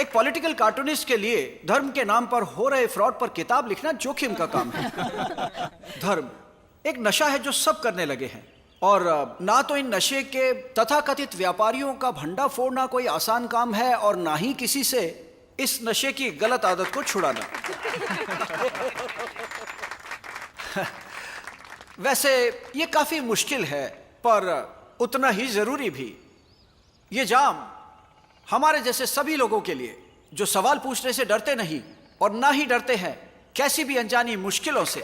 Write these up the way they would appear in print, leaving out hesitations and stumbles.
एक political cartoonist के लिए धर्म के नाम पर हो रहे फ्रॉड पर किताब लिखना जोखिम का काम है। धर्म एक नशा है जो सब करने लगे हैं, और ना तो इन नशे के तथाकथित व्यापारियों का भंडा फोड़ना कोई आसान काम है, और ना ही किसी से इस नशे की गलत आदत को छुड़ाना। वैसे ये काफी मुश्किल है, पर उतना ही जरूरी भी। ये जाम हमारे जैसे सभी लोगों के लिए जो सवाल पूछने से डरते नहीं और ना ही डरते हैं कैसी भी अनजानी मुश्किलों से।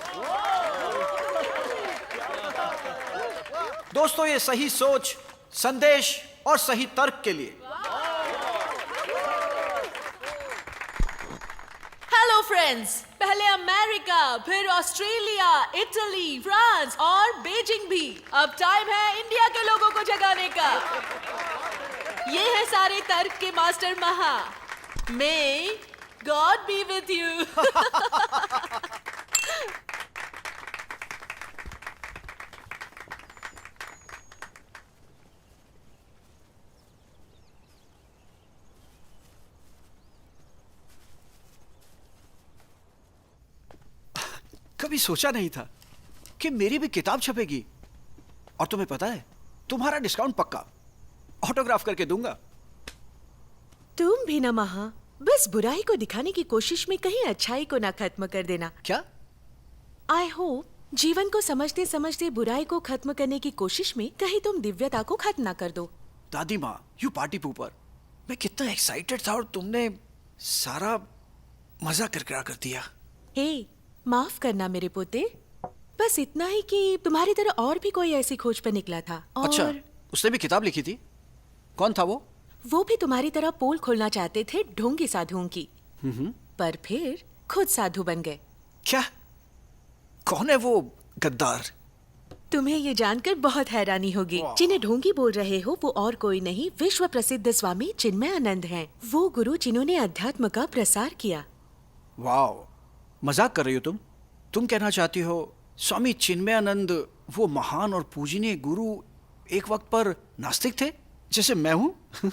दोस्तों, ये सही सोच, संदेश और सही तर्क के लिए। हेलो फ्रेंड्स, पहले अमेरिका, फिर ऑस्ट्रेलिया, इटली, फ्रांस और बीजिंग भी। अब टाइम है इंडिया के लोगों को जगाने का। ये है सारे तर्क के मास्टर महा। May God B with you. कभी सोचा नहीं था कि मेरी भी किताब छपेगी, और तुम्हें पता है तुम्हारा डिस्काउंट पक्का, ऑटोग्राफ करके दूंगा। तुम भी ना महा, बस बुराई को दिखाने की कोशिश में कहीं अच्छाई को ना खत्म कर देना। क्या? आई होप जीवन को समझते समझते बुराई को खत्म करने की कोशिश में कहीं तुम दिव्यता को खत्म ना कर दो। दादी माँ, यू पार्टी पूपर, मैं कितना एक्साइटेड था और तुमने सारा मजा करकरा कर दिया। हे, माफ करना मेरे पोते, बस इतना ही कि तुम्हारी तरह और भी कोई ऐसी खोज पर निकला था। और अच्छा, उसने भी किताब लिखी थी? कौन था वो? वो भी तुम्हारी तरह पोल खोलना चाहते थे ढोंगी साधुओं की, पर फिर खुद साधु बन गए। क्या? कौन है वो गद्दार? तुम्हें ये जानकर बहुत हैरानी होगी। जिन्हें ढोंगी बोल रहे हो वो और कोई नहीं, विश्व प्रसिद्ध स्वामी चिन्मयानंद हैं। वो गुरु जिन्होंने अध्यात्म का प्रसार किया। वाओ, मजाक कर रही हो तुम? तुम कहना चाहती हो स्वामी चिन्मयानंद वो महान और पूजनीय गुरु एक वक्त पर नास्तिक थे, जैसे मैं हूं?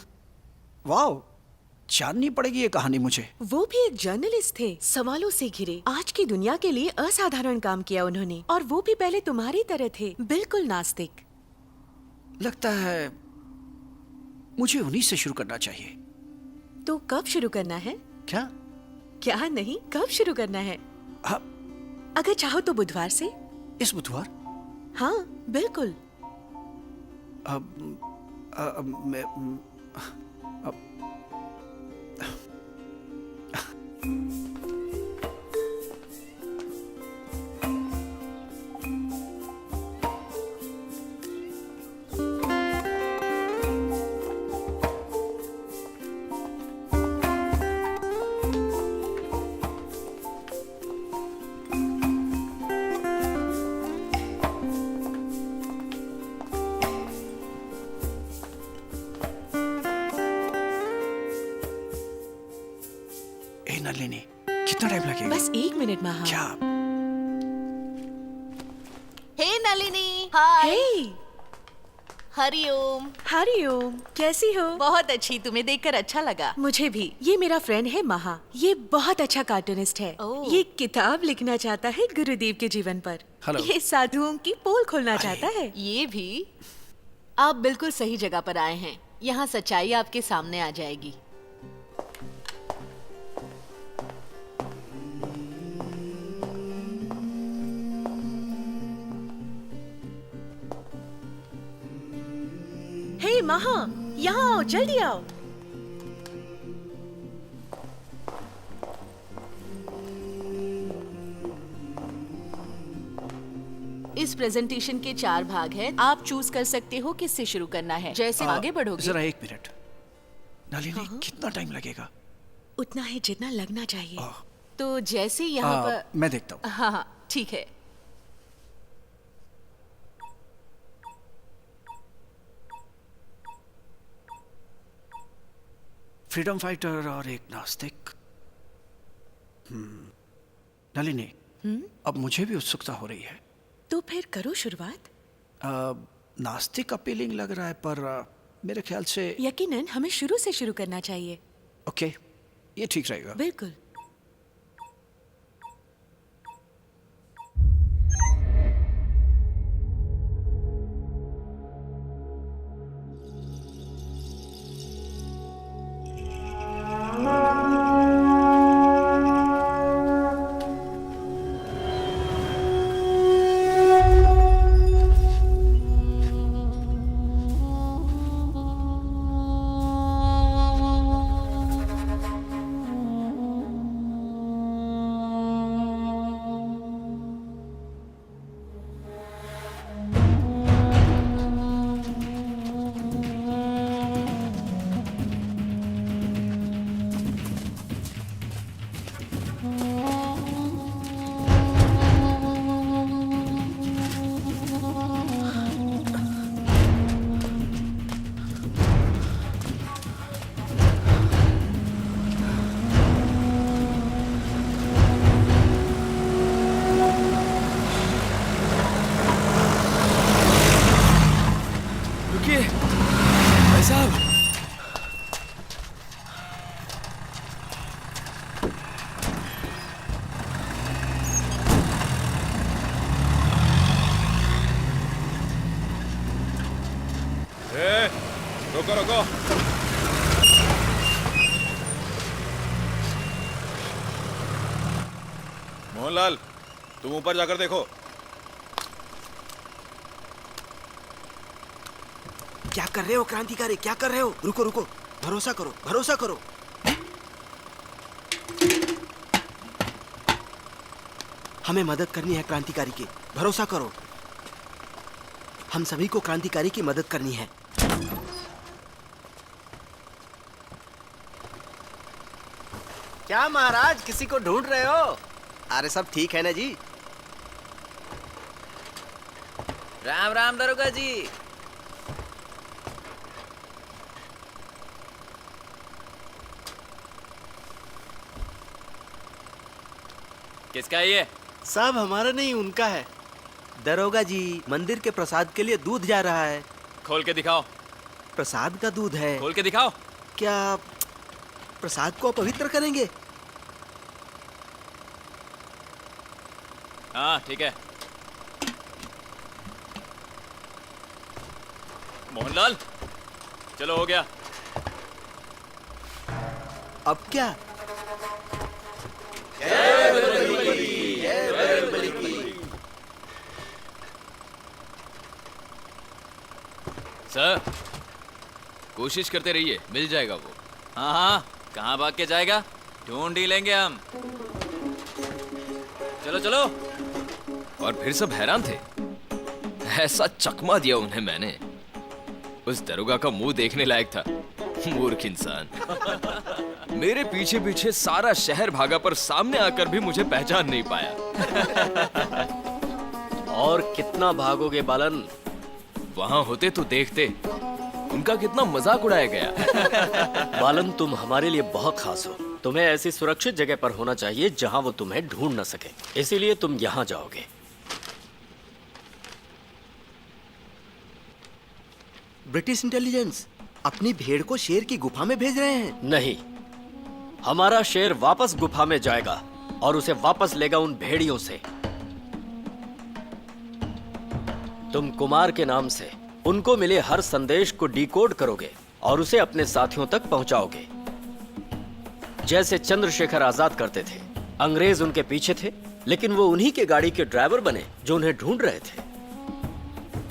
वाओ, जाननी पड़ेगी ये कहानी मुझे। वो भी एक जर्नलिस्ट थे, सवालों से घिरे। आज की दुनिया के लिए असाधारण काम किया उन्होंने, और वो भी पहले तुम्हारी तरह थे, बिल्कुल नास्तिक। लगता है मुझे उन्हीं से शुरू करना चाहिए। तो कब शुरू करना है? क्या? क्या नहीं, कब शुरू करना है? हाँ, अगर चाहो तो बुधवार से। इस बुधवार? हाँ बिल्कुल। मैं नलिनी, कितना टाइम लगेगा? बस 1 मिनट महा। क्या? हे नलिनी। हाय। हे, हरिओम। हरिओम, कैसी हो? बहुत अच्छी, तुम्हें देखकर अच्छा लगा। मुझे भी। ये मेरा फ्रेंड है महा, ये बहुत अच्छा कार्टूनिस्ट है। ओह। ये किताब लिखना चाहता है गुरुदेव के जीवन पर। हेलो। ये साधुओं की पोल खोलना चाहता है। ये भी। आप बिल्कुल सही जगह पर आए हैं। यहाँ सच्चाई आपके सामने आ जाएगी। हे महा, यहाँ आओ, जल्दी आओ। इस प्रेजेंटेशन के 4 भाग हैं। आप चूज कर सकते हो किससे शुरू करना है। जैसे आगे बढ़ोगे। जरा 1 मिनट। नलिनी, कितना टाइम लगेगा? उतना ही जितना लगना चाहिए। तो जैसे यहाँ पर। मैं देखता हूँ। हाँ हाँ, ठीक है। फ्रीडम फाइटर और एक नास्तिक। नलिनी, अब मुझे भी उत्सुकता हो रही है। तो फिर करो शुरुआत। नास्तिक अपीलिंग लग रहा है, पर मेरे ख्याल से यकीनन हमें शुरू से शुरू करना चाहिए। ओके, ये ठीक रहेगा। बिल्कुल। रुकिए भाई साहब। रुको रुको। मोहनलाल, तुम ऊपर जाकर देखो। क्या कर रहे हो क्रांतिकारी, क्या कर रहे हो? रुको रुको, भरोसा करो, भरोसा करो। हमें मदद करनी है क्रांतिकारी की, भरोसा करो। हम सभी को क्रांतिकारी की मदद करनी है। क्या महाराज, किसी को ढूंढ रहे हो? अरे सब ठीक है ना जी? राम राम दरोगा जी। किसका है ये? सब हमारा नहीं, उनका है। दरोगा जी, मंदिर के प्रसाद के लिए दूध जा रहा है। खोल के दिखाओ। प्रसाद का दूध है। खोल के दिखाओ। क्या प्रसाद को अपवित्र करेंगे? हाँ ठीक है। मोहनलाल, चलो हो गया। अब क्या? सर, कोशिश करते रहिए, मिल जाएगा वो। हाँ हाँ, कहाँ भाग के जाएगा, ढूंढ ही लेंगे हम। चलो चलो। और फिर सब हैरान थे। ऐसा चकमा दिया उन्हें मैंने, उस दरोगा का मुंह देखने लायक था। मूर्ख इंसान। मेरे पीछे पीछे सारा शहर भागा, पर सामने आकर भी मुझे पहचान नहीं पाया। और कितना भागोगे बालन? वहां होते तो देखते, उनका कितना मजाक उड़ाया गया। बालन, तुम हमारे लिए बहुत खास हो। तुम्हें ऐसी सुरक्षित जगह पर होना चाहिए जहां वो तुम्हें ढूंढ न सके, इसीलिए तुम यहां जाओगे। ब्रिटिश इंटेलिजेंस अपनी भेड़ को शेर की गुफा में भेज रहे हैं। नहीं, हमारा शेर वापस गुफा में जाएगा और उसे वापस लेगा उन भेड़ियों से। तुम कुमार के नाम से उनको मिले हर संदेश को डिकोड करोगे और उसे अपने साथियों तक पहुंचाओगे, जैसे चंद्रशेखर आजाद करते थे। अंग्रेज उनके पीछे थे, लेकिन वो उन्हीं के गाड़ी के ड्राइवर बने जो उन्हें ढूंढ रहे थे।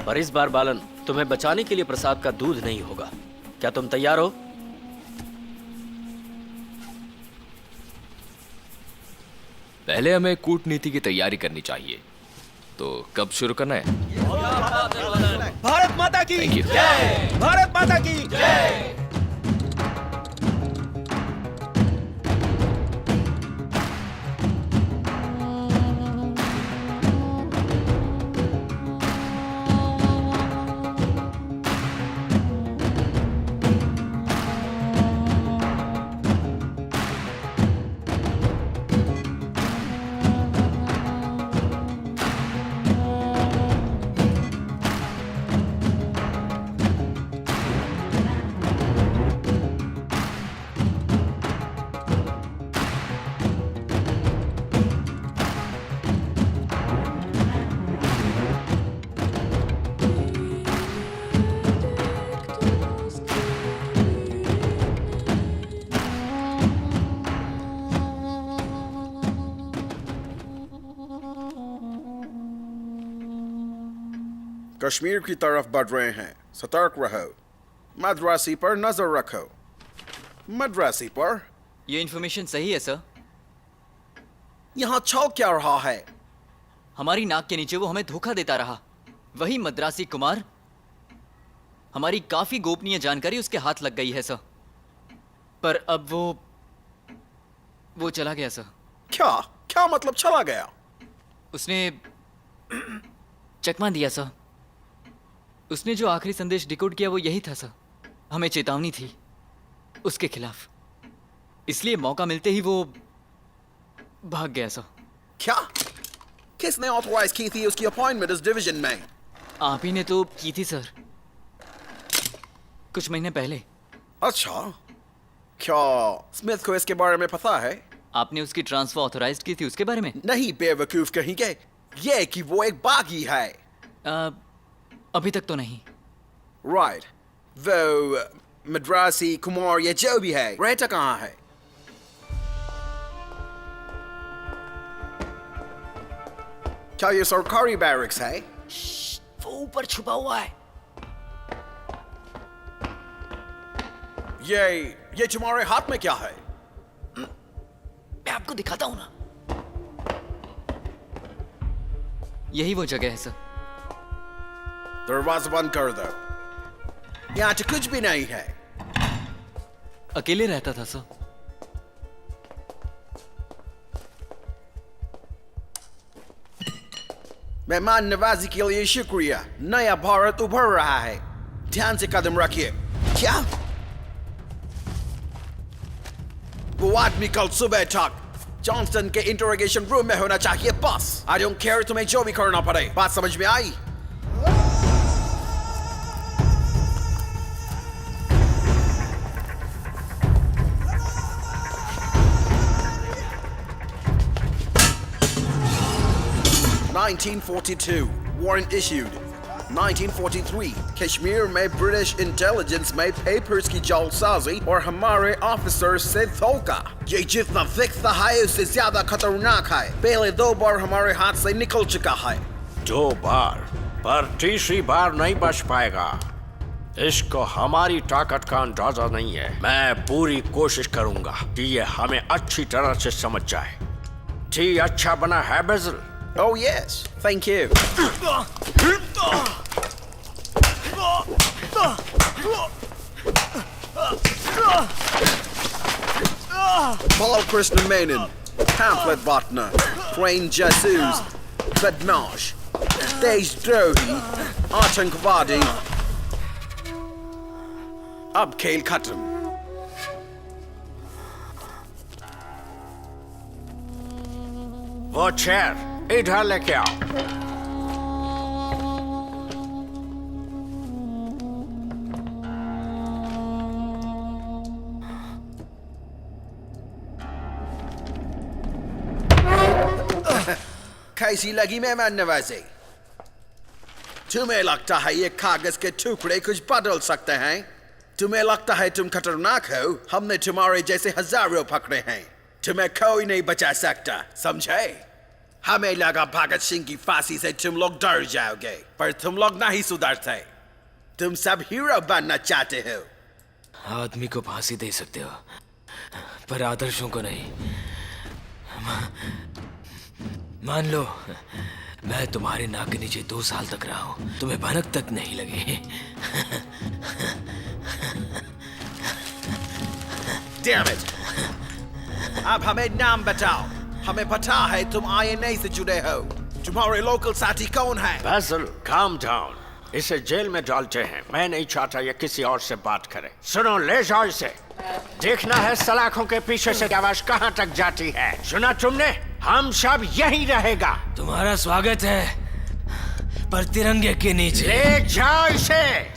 पर इस बार बालन, तुम्हें बचाने के लिए प्रसाद का दूध नहीं होगा। क्या तुम तैयार हो? पहले हमें कूटनीति की तैयारी करनी चाहिए, तो कब शुरू करना है? भारत माता की Thank you. जय! भारत माता की जय! कश्मीर की तरफ बढ़ रहे हैं, सतर्क रहो। मद्रासी पर नजर रखो। मद्रासी पर? ये इन्फॉर्मेशन सही है सर। यहाँ छौ क्या रहा है? हमारी नाक के नीचे वो हमें धोखा देता रहा। वही मद्रासी कुमार। हमारी काफी गोपनीय जानकारी उसके हाथ लग गई है सर। पर अब वो चला गया सर। क्या क्या मतलब चला गया? उसने चकमा दिया सर। उसने जो आखिरी संदेश डिकोड किया वो यही था सर। हमें चेतावनी थी उसके खिलाफ, इसलिए मौका मिलते ही वो भाग गया सर। क्या? किसने ऑथराइज की थी उसकी अपॉइंटमेंट इस डिवीजन में? आप ही ने तो की थी सर, कुछ महीने पहले। अच्छा, क्या स्मिथ को इसके बारे में पता है? आपने उसकी ट्रांसफर ऑथराइज की थी उसके बारे में? नहीं बेवकूफ कहेंगे, ये कि वो एक बागी है। अभी तक तो नहीं। राइट, वो मद्रासी कुमार या जो भी है रहता कहाँ है? क्या ये सरकारी बैरक्स है? वो ऊपर छुपा हुआ है। ये तुम्हारे हाथ में क्या है? मैं आपको दिखाता हूं ना। यही वो जगह है सर। दरवाजा बंद कर दो। यहाँ तो कुछ भी नहीं है। अकेले रहता था सर। मेहमान नवाजी के लिए शुक्रिया। नया भारत उभर रहा है, ध्यान से कदम रखिए। क्या? वो आदमी कल सुबह तक जॉनसन के इंटरोगेशन रूम में होना चाहिए बस। आई डोंट केयर तुम्हें जो भी करना पड़े। बात समझ में आई? (1942) warrant issued. 1943 कश्मीर में ब्रिटिश इंटेलिजेंस में पेपर्स की जालसाजी और हमारे ऑफिसर से धोखा। ये जितना दिखता है उससे ज्यादा खतरनाक है। पहले 2 बार हमारे हाथ से निकल चुका है। 2 बार, पर तीसरी बार नहीं बच पाएगा। इसको हमारी ताकत का अंदाजा नहीं है। मैं पूरी कोशिश करूंगा कि ये हमें अच्छी तरह से समझ जाए। जी अच्छा बना है bezel? Oh yes, thank you. Paul Krishna Menon, pamphlet partner, trained jasus, badmash, देशद्रोही, आतंकवादी। अब खेल खत्म। वो चेयर इधर लेके आओ। कैसी लगी मेहमान नवाजी? तुम्हें लगता है ये कागज के टुकड़े कुछ बदल सकते हैं? तुम्हें लगता है तुम खतरनाक हो? हमने तुम्हारे जैसे हजारों पकड़े हैं। तुम्हें कोई नहीं बचा सकता, समझे? हमें लगा भगत सिंह की फांसी से तुम लोग डर जाओगे, पर तुम लोग नहीं सुधरते। तुम सब हीरो बनना चाहते हो। आदमी को फांसी दे सकते हो, पर आदर्शों को नहीं। मान लो मैं तुम्हारे नाक के नीचे 2 साल तक रहा हूं, तुम्हें भनक तक नहीं लगी। Damn it! अब हमें नाम बताओ। हमें पता है तुम INA से जुड़े हो। तुम्हारे लोकल साथी कौन है? बेजल, calm down। इसे जेल में डालते हैं। मैं नहीं चाहता ये किसी और से बात करे। सुनो, ले जाओ इसे। देखना है सलाखों के पीछे से आवाज कहाँ तक जाती है। सुना तुमने? हम सब यहीं रहेगा। तुम्हारा स्वागत है, पर तिरंगे के नीचे। ले जाओ इसे।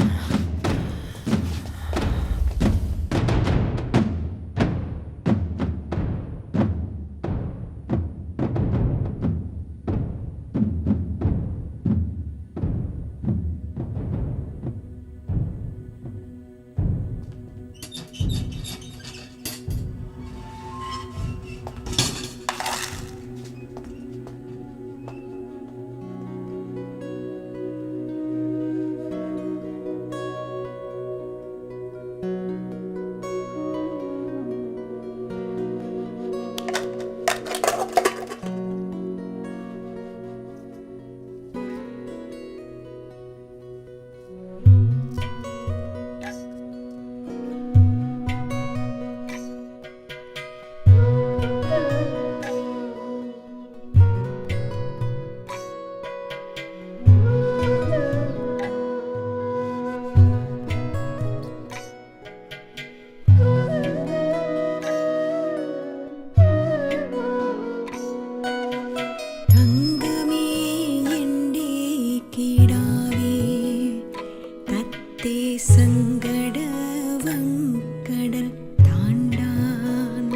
കടൽ താണ്ടാൻ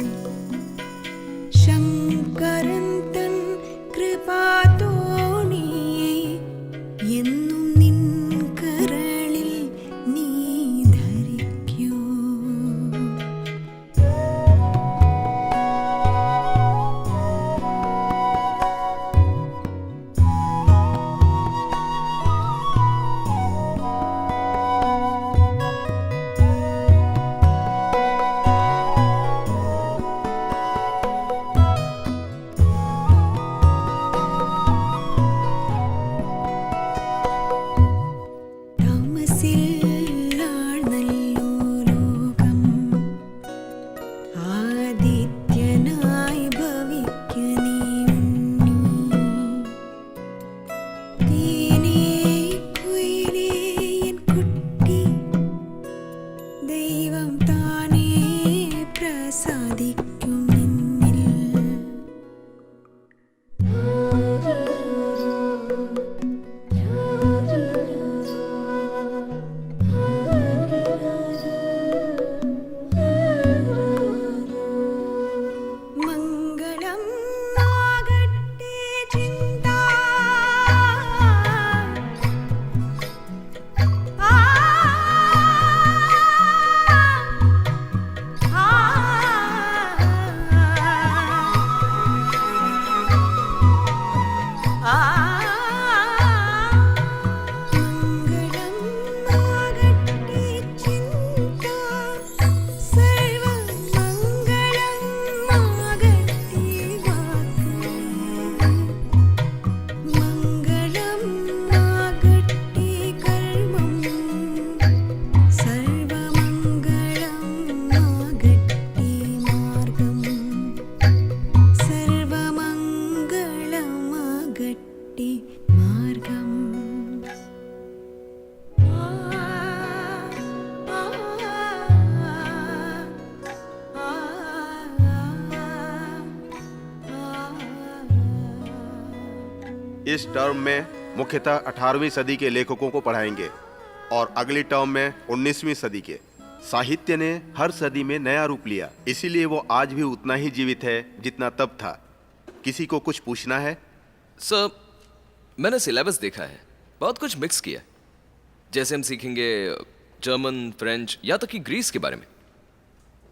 ശങ്കരൻ തൻ കൃപാതോണിയെ എന്നും നിൻ കരളിൽ നീ ധരിക്കൂ. താമസില്ലാഴ്ന്നല്ലോ ലോകം ആദിത്യനായി ഭവിക്ക നീ ഉണ്ണി. തേനേ കുയിലേ എൻ കുട്ടി ദൈവം താനേ പ്രസാദിക്കും നിന്നിൽ. മംഗളം ആകട്ടെ ചിന്ത ആ ആ ആ മംഗളം ആകട്ടെ ചിന്ത സർവമംഗളം ആകട്ടെ വാക്ക് മംഗളം ആകട്ടെ കർമ്മം സർവമംഗളം ആകട്ടെ മാർഗം സർവമംഗളമാകട്ടെ മാർഗം. इस टर्म में मुख्यतः 18वीं सदी के लेखकों को पढ़ाएंगे और अगली टर्म में 19वीं सदी के. साहित्य ने हर सदी में नया रूप लिया, इसीलिए वो आज भी उतना ही जीवित है जितना तब था. किसी को कुछ पूछना है? सर, मैंने सिलेबस देखा है, बहुत कुछ मिक्स किया. जैसे हम सीखेंगे जर्मन, फ्रेंच, या तक कि ग्रीस के बारे में,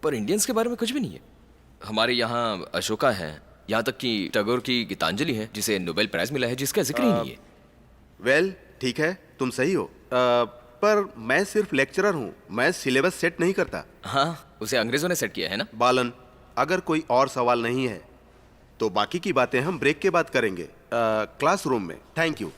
पर इंडियंस के बारे में कुछ भी नहीं है. हमारे यहाँ अशोका है, यहाँ तक कि टैगोर की गीतांजलि है जिसे नोबेल प्राइज मिला है, जिसका जिक्र ही नहीं है. वेल, ठीक है, तुम सही हो. पर मैं सिर्फ लेक्चरर हूँ, मैं सिलेबस सेट नहीं करता. हाँ, उसे अंग्रेजों ने सेट किया है ना. बालन, अगर कोई और सवाल नहीं है तो बाकी की बातें हम ब्रेक के बाद करेंगे क्लासरूम में. Thank you.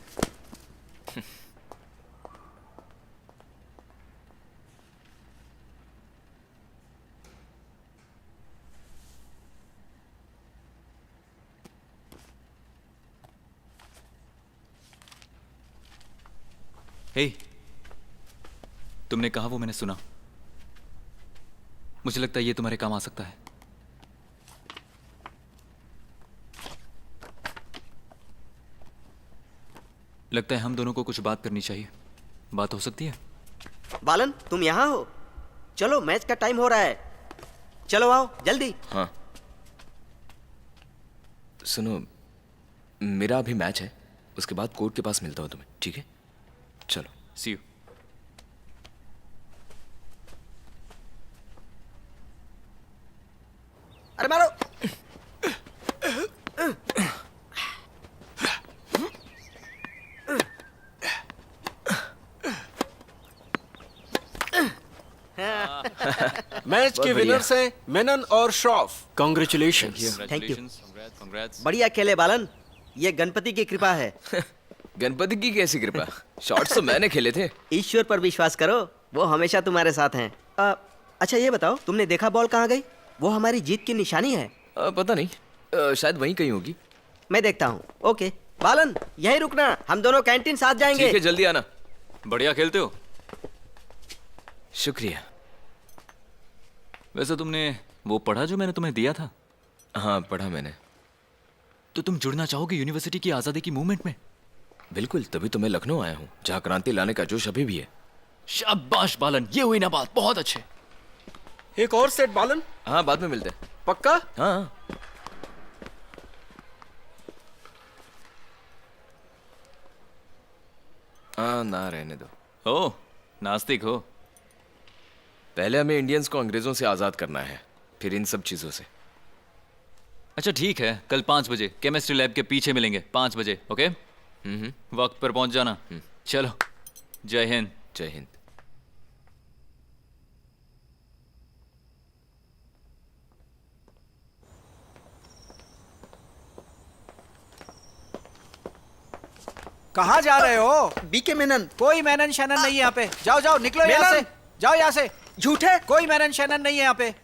हे, तुमने कहा वो मैंने सुना. मुझे लगता है ये तुम्हारे काम आ सकता है. लगता है हम दोनों को कुछ बात करनी चाहिए. बात हो सकती है? बालन, तुम यहाँ हो? चलो, मैच का टाइम हो रहा है. चलो आओ जल्दी. हाँ, सुनो, मेरा अभी मैच है, उसके बाद कोर्ट के पास मिलता हूँ तुम्हें, ठीक है? चलो, सी यू. अरे मारो. मैच के विनर्स हैं मेनन और श्रॉफ. कॉन्ग्रेचुलेशन. Thank you. बढ़िया खेले बालन, ये गणपति की कृपा है. गणपति की कैसी कृपा? शॉट्स तो मैंने खेले थे. ईश्वर पर विश्वास करो, वो हमेशा तुम्हारे साथ हैं. अच्छा ये बताओ, तुमने देखा बॉल कहाँ गई? वो हमारी जीत की निशानी है. पता नहीं, शायद वहीं कहीं होगी. मैं देखता हूँ. ओके बालन, यहीं रुकना, हम दोनों कैंटीन साथ जाएंगे. ठीक है, जल्दी आना. बढ़िया खेलते हो. शुक्रिया. वैसे तुमने वो पढ़ा जो मैंने तुम्हें दिया था? हाँ, पढ़ा मैंने. तो तुम जुड़ना चाहोगे यूनिवर्सिटी की आज़ादी की मूवमेंट में? बिल्कुल, तभी तो मैं लखनऊ आया हूँ, जहाँ क्रांति लाने का जोश अभी भी है. शाबाश बालन, ये हुई ना बात. बहुत अच्छे. एक और सेट बालन। हाँ, बाद में मिलते हैं। पक्का? हाँ। हाँ, ना रहने दो। ओ, नास्तिक हो? पहले हमें इंडियंस को अंग्रेजों से आजाद करना है, फिर इन सब चीजों से। अच्छा ठीक है, कल 5 बजे केमिस्ट्री लैब के पीछे मिलेंगे, 5 बजे, ओके? वक्त पर पहुंच जाना। चलो, जय हिंद। जय हिंद। कहाँ जा रहे हो? बीके मेनन। कोई मेनन शैनन नहीं है यहाँ पे। जाओ जाओ, निकलो यहाँ से। जाओ यहाँ से। झूठ है। कोई मेनन शैनन नहीं है यहाँ पे।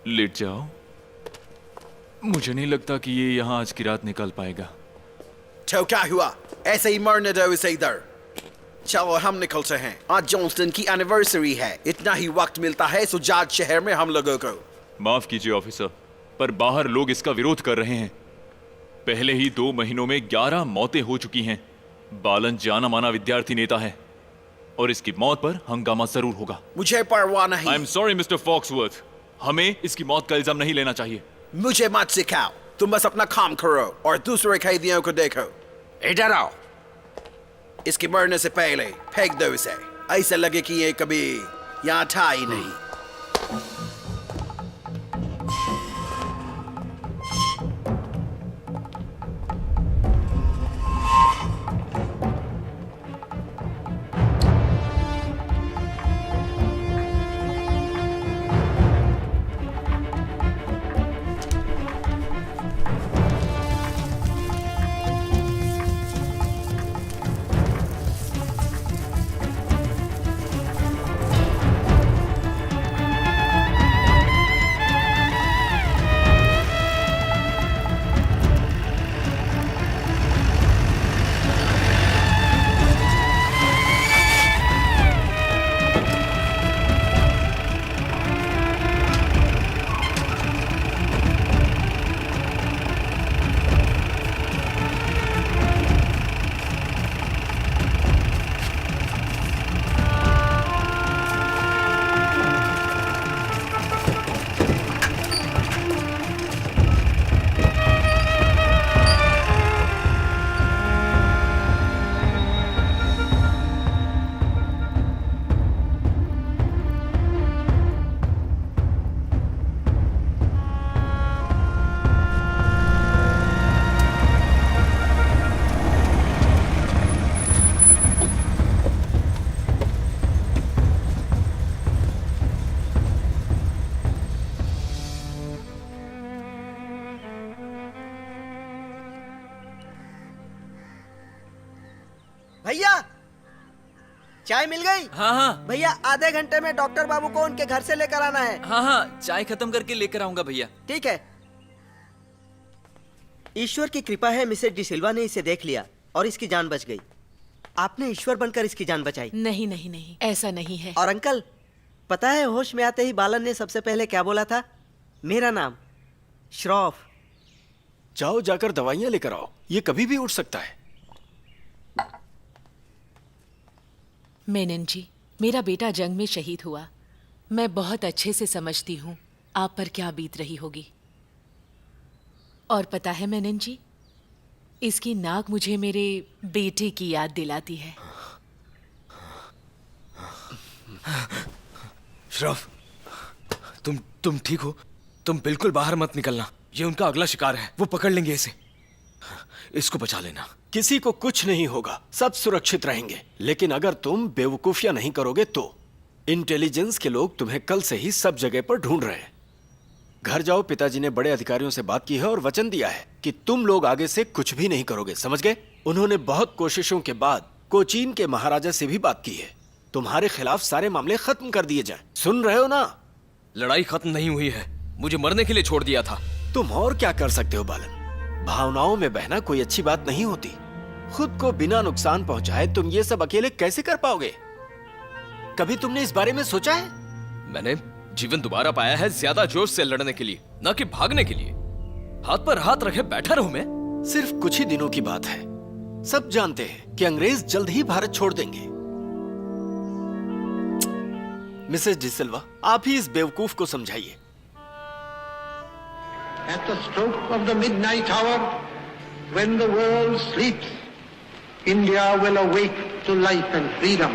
लेट जाओ। मुझे नहीं लगता कि ये यहाँ आज की रात निकाल पाएगा। तो क्या हुआ? ऐसे ही मरने दो इसे इधर। चलो हम निकलते हैं। आज जॉन्सटन की एनिवर्सरी है। इतना ही वक्त मिलता है सुजात शहर में हम लोगों को। माफ कीजिए ऑफिसर, पर बाहर लोग इसका विरोध कर रहे हैं। पहले ही 2 महीनों में 11 मौतें हो चुकी हैं। बालन जाना माना विद्यार्थी नेता है और इसकी मौत पर हंगामा जरूर होगा। मुझे परवाह नहीं। आई एम सॉरी मिस्टर फॉक्सवर्थ, हमें इसकी मौत का इल्जाम नहीं लेना चाहिए। मुझे मत सिखाओ, तुम बस अपना काम करो और दूसरे कैदियों को देखो। इधर आओ। इसके मरने से पहले फेंक दो इसे, ऐसा लगे कि ये कभी यहाँ था ही नहीं। भैया, चाय मिल गई? हाँ हाँ भैया, आधे घंटे में डॉक्टर बाबू को उनके घर से लेकर आना है। हाँ हाँ, चाय खत्म करके लेकर आऊंगा भैया। ठीक है। ईश्वर की कृपा है, मिसेस डी सिल्वा ने इसे देख लिया और इसकी जान बच गई। आपने ईश्वर बनकर इसकी जान बचाई। नहीं नहीं नहीं, ऐसा नहीं है। और अंकल, पता है होश में आते ही बालन ने सबसे पहले क्या बोला था? मेरा नाम श्रॉफ। जाओ जाकर दवाइयां लेकर आओ, ये कभी भी उठ सकता है। मेनन जी, मेरा बेटा जंग में शहीद हुआ। मैं बहुत अच्छे से समझती हूँ आप पर क्या बीत रही होगी। और पता है मेनन जी, इसकी नाक मुझे मेरे बेटे की याद दिलाती है। श्रॉफ, तुम ठीक हो? तुम बिल्कुल बाहर मत निकलना, ये उनका अगला शिकार है, वो पकड़ लेंगे इसे। इसको बचा लेना। किसी को कुछ नहीं होगा, सब सुरक्षित रहेंगे। लेकिन अगर तुम बेवकूफियां नहीं करोगे तो इंटेलिजेंस के लोग तुम्हें कल से ही सब जगह पर ढूंढ रहे हैं। घर जाओ, पिताजी ने बड़े अधिकारियों से बात की है और वचन दिया है कि तुम लोग आगे से कुछ भी नहीं करोगे, समझ गए? उन्होंने बहुत कोशिशों के बाद कोचीन के महाराजा से भी बात की है, तुम्हारे खिलाफ सारे मामले खत्म कर दिए जाएं। सुन रहे हो ना? लड़ाई खत्म नहीं हुई है, मुझे मरने के लिए छोड़ दिया था। तुम और क्या कर सकते हो बालन? भावनाओं में बहना कोई अच्छी बात नहीं होती। खुद को बिना नुकसान पहुंचाए तुम ये सब अकेले कैसे कर पाओगे? कभी तुमने इस बारे में सोचा है? मैंने जीवन दोबारा पाया है ज्यादा जोश से लड़ने के लिए, ना कि भागने के लिए। हाथ पर हाथ रखे बैठा रहूं मैं? सिर्फ कुछ ही दिनों की बात है। सब जानते हैं कि अंग्रेज जल्द ही भारत छोड़ देंगे। मिसेस डिसिल्वा, आप ही इस बेवकूफ को समझाइए। At the stroke of the midnight hour, when the world sleeps, India will awake to life and freedom.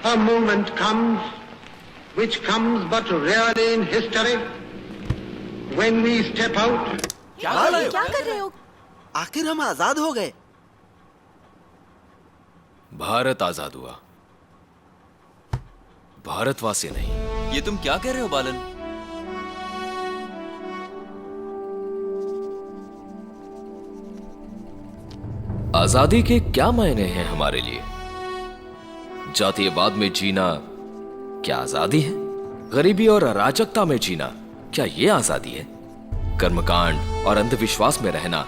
A moment comes, which comes but rarely in history, when we step out. क्या कर रहे हो? आखिर हम आजाद हो गए। भारत आजाद हुआ, भारतवासी नहीं। ये तुम क्या कह रहे हो बालन? आजादी के क्या मायने हैं हमारे लिए? जातीयवाद में जीना क्या आजादी है? गरीबी और अराजकता में जीना क्या ये आजादी है? कर्मकांड और अंधविश्वास में रहना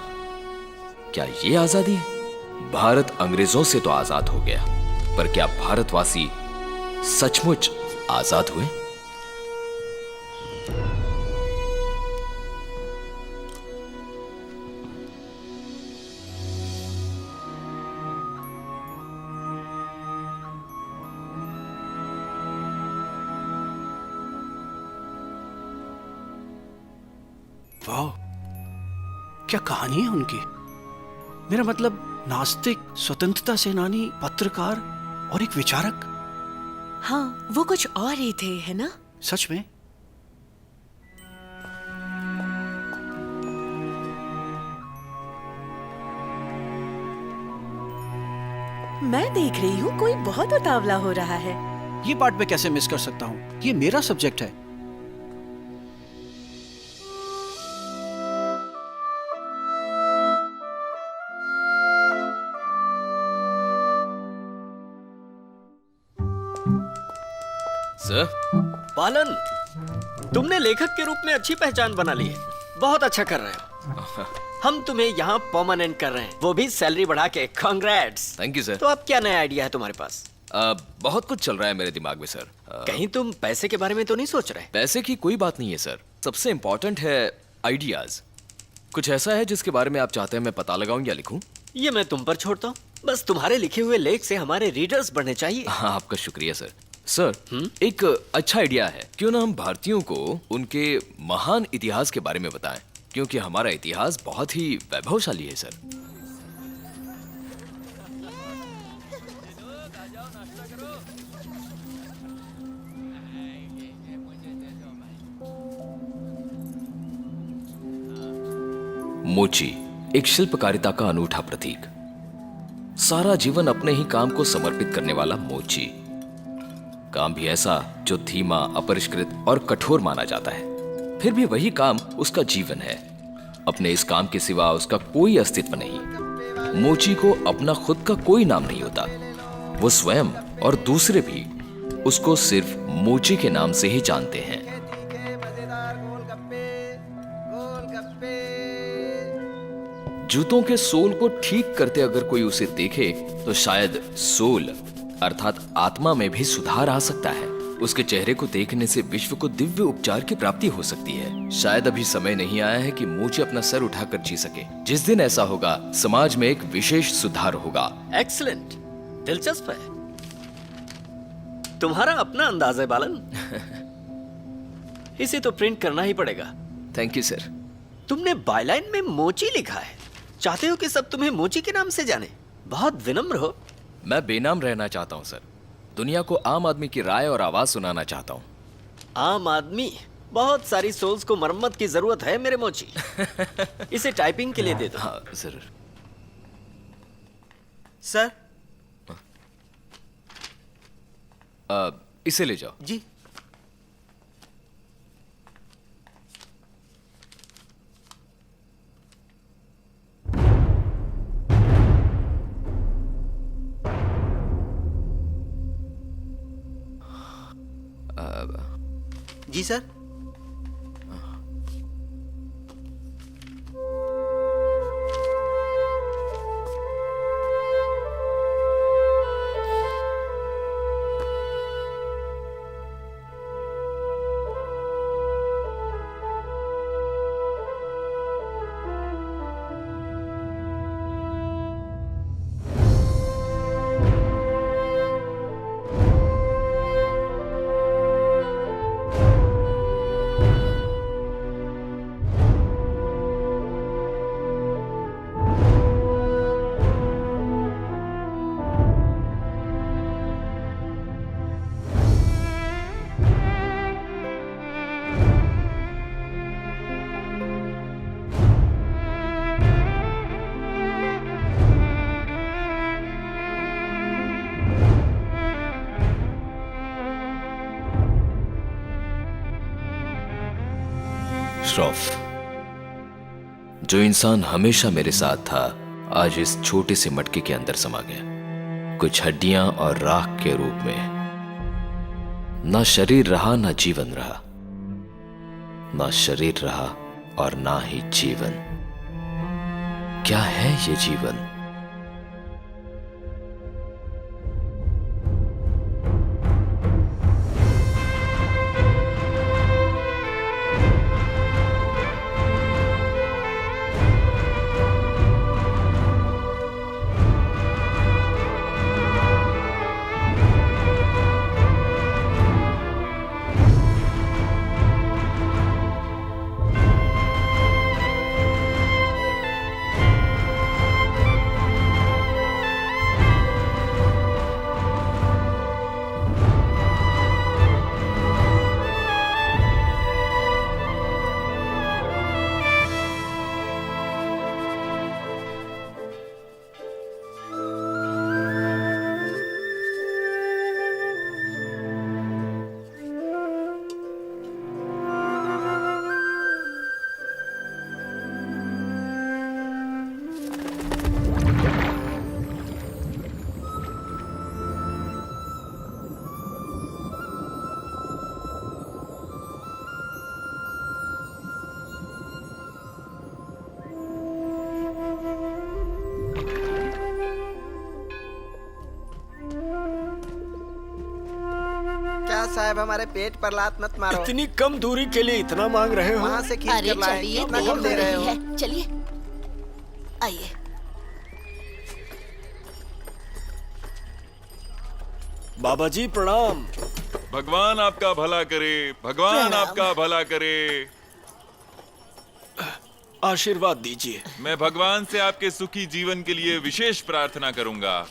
क्या ये आजादी है? भारत अंग्रेजों से तो आजाद हो गया, पर क्या भारतवासी सचमुच आजाद हुए? वाह, क्या कहानी है उनकी। मेरा मतलब नास्तिक, स्वतंत्रता सेनानी, पत्रकार और एक विचारक। हाँ, वो कुछ और ही थे, है ना? सच में? मैं देख रही हूँ कोई बहुत उतावला हो रहा है। ये पार्ट मैं कैसे मिस कर सकता हूँ? ये मेरा सब्जेक्ट है। सर, बालन, तुमने लेखक के रूप में अच्छी पहचान बना ली है। बहुत अच्छा कर रहे हो। हम तुम्हें यहाँ परमानेंट कर रहे हैं, वो भी सैलरी बढ़ा के। कांग्रेट्स। Thank you sir. तो अब क्या नया आइडिया है तुम्हारे पास? बहुत कुछ चल रहा है मेरे दिमाग में सर। कहीं तुम पैसे के बारे में तो नहीं सोच रहे? पैसे की कोई बात नहीं है सर, सबसे इंपॉर्टेंट है आइडियाज। कुछ ऐसा है जिसके बारे में आप चाहते हैं मैं पता लगाऊं या लिखूं? ये मैं तुम पर छोड़ता हूँ। बस तुम्हारे लिखे हुए लेख से हमारे रीडर्स बढ़ने चाहिए। हाँ, आपका शुक्रिया सर। सर, एक अच्छा आइडिया है, क्यों ना हम भारतीयों को उनके महान इतिहास के बारे में बताएं, क्योंकि हमारा इतिहास बहुत ही वैभवशाली है सर। मोची एक शिल्पकारिता का अनूठा प्रतीक। सारा जीवन अपने ही काम को समर्पित करने वाला मोची। काम भी ऐसा जो धीमा, अपरिष्कृत और कठोर माना जाता है, फिर भी वही काम उसका जीवन है। अपने इस काम के सिवा उसका कोई अस्तित्व नहीं। मोची को अपना खुद का कोई नाम नहीं होता। वो स्वयं और दूसरे भी उसको सिर्फ मोची के नाम से ही जानते हैं। जूतों के सोल को ठीक करते अगर कोई उसे देखे तो शायद सोल अर्थात आत्मा में भी सुधार आ सकता है। उसके चेहरे को देखने से विश्व को दिव्य उपचार की प्राप्ति हो सकती है। शायद अभी समय नहीं आया है कि मोची अपना सर उठाकर जी सके। जिस दिन ऐसा होगा, समाज में एक विशेष सुधार होगा। एक्सीलेंट, दिलचस्प है। तुम्हारा अपना अंदाज है बालन। इसे तो प्रिंट करना ही पड़ेगा। Thank you sir. तुमने बायलाइन में मोची लिखा है। चाहते हो कि सब तुम्हें मोची के नाम से जाने? बहुत विनम्र हो। मैं बेनाम रहना चाहता हूँ सर। दुनिया को आम आदमी की राय और आवाज सुनाना चाहता हूँ। आम आदमी? बहुत सारी सोल्स को मरम्मत की जरूरत है मेरे मोची। इसे टाइपिंग के लिए दे दो। हाँ जरूर। सर, इसे ले जाओ। जी। जी सर। श्रॉफ, जो इंसान हमेशा मेरे साथ था आज इस छोटे से मटके के अंदर समा गया, कुछ हड्डियां और राख के रूप में। ना शरीर रहा ना जीवन रहा, ना शरीर रहा और ना ही जीवन। क्या है ये जीवन? साहब हमारे पेट पर लात मत मारो। इतनी कम दूरी के लिए इतना मांग रहे हो? वहाँ से खींच कर लाए, इतना कम दे रहे हो। चलिए आइए। बाबा जी प्रणाम। भगवान आपका भला करे, भगवान आपका भला करे। आशीर्वाद दीजिए। मैं भगवान से आपके सुखी जीवन के लिए विशेष प्रार्थना करूंगा।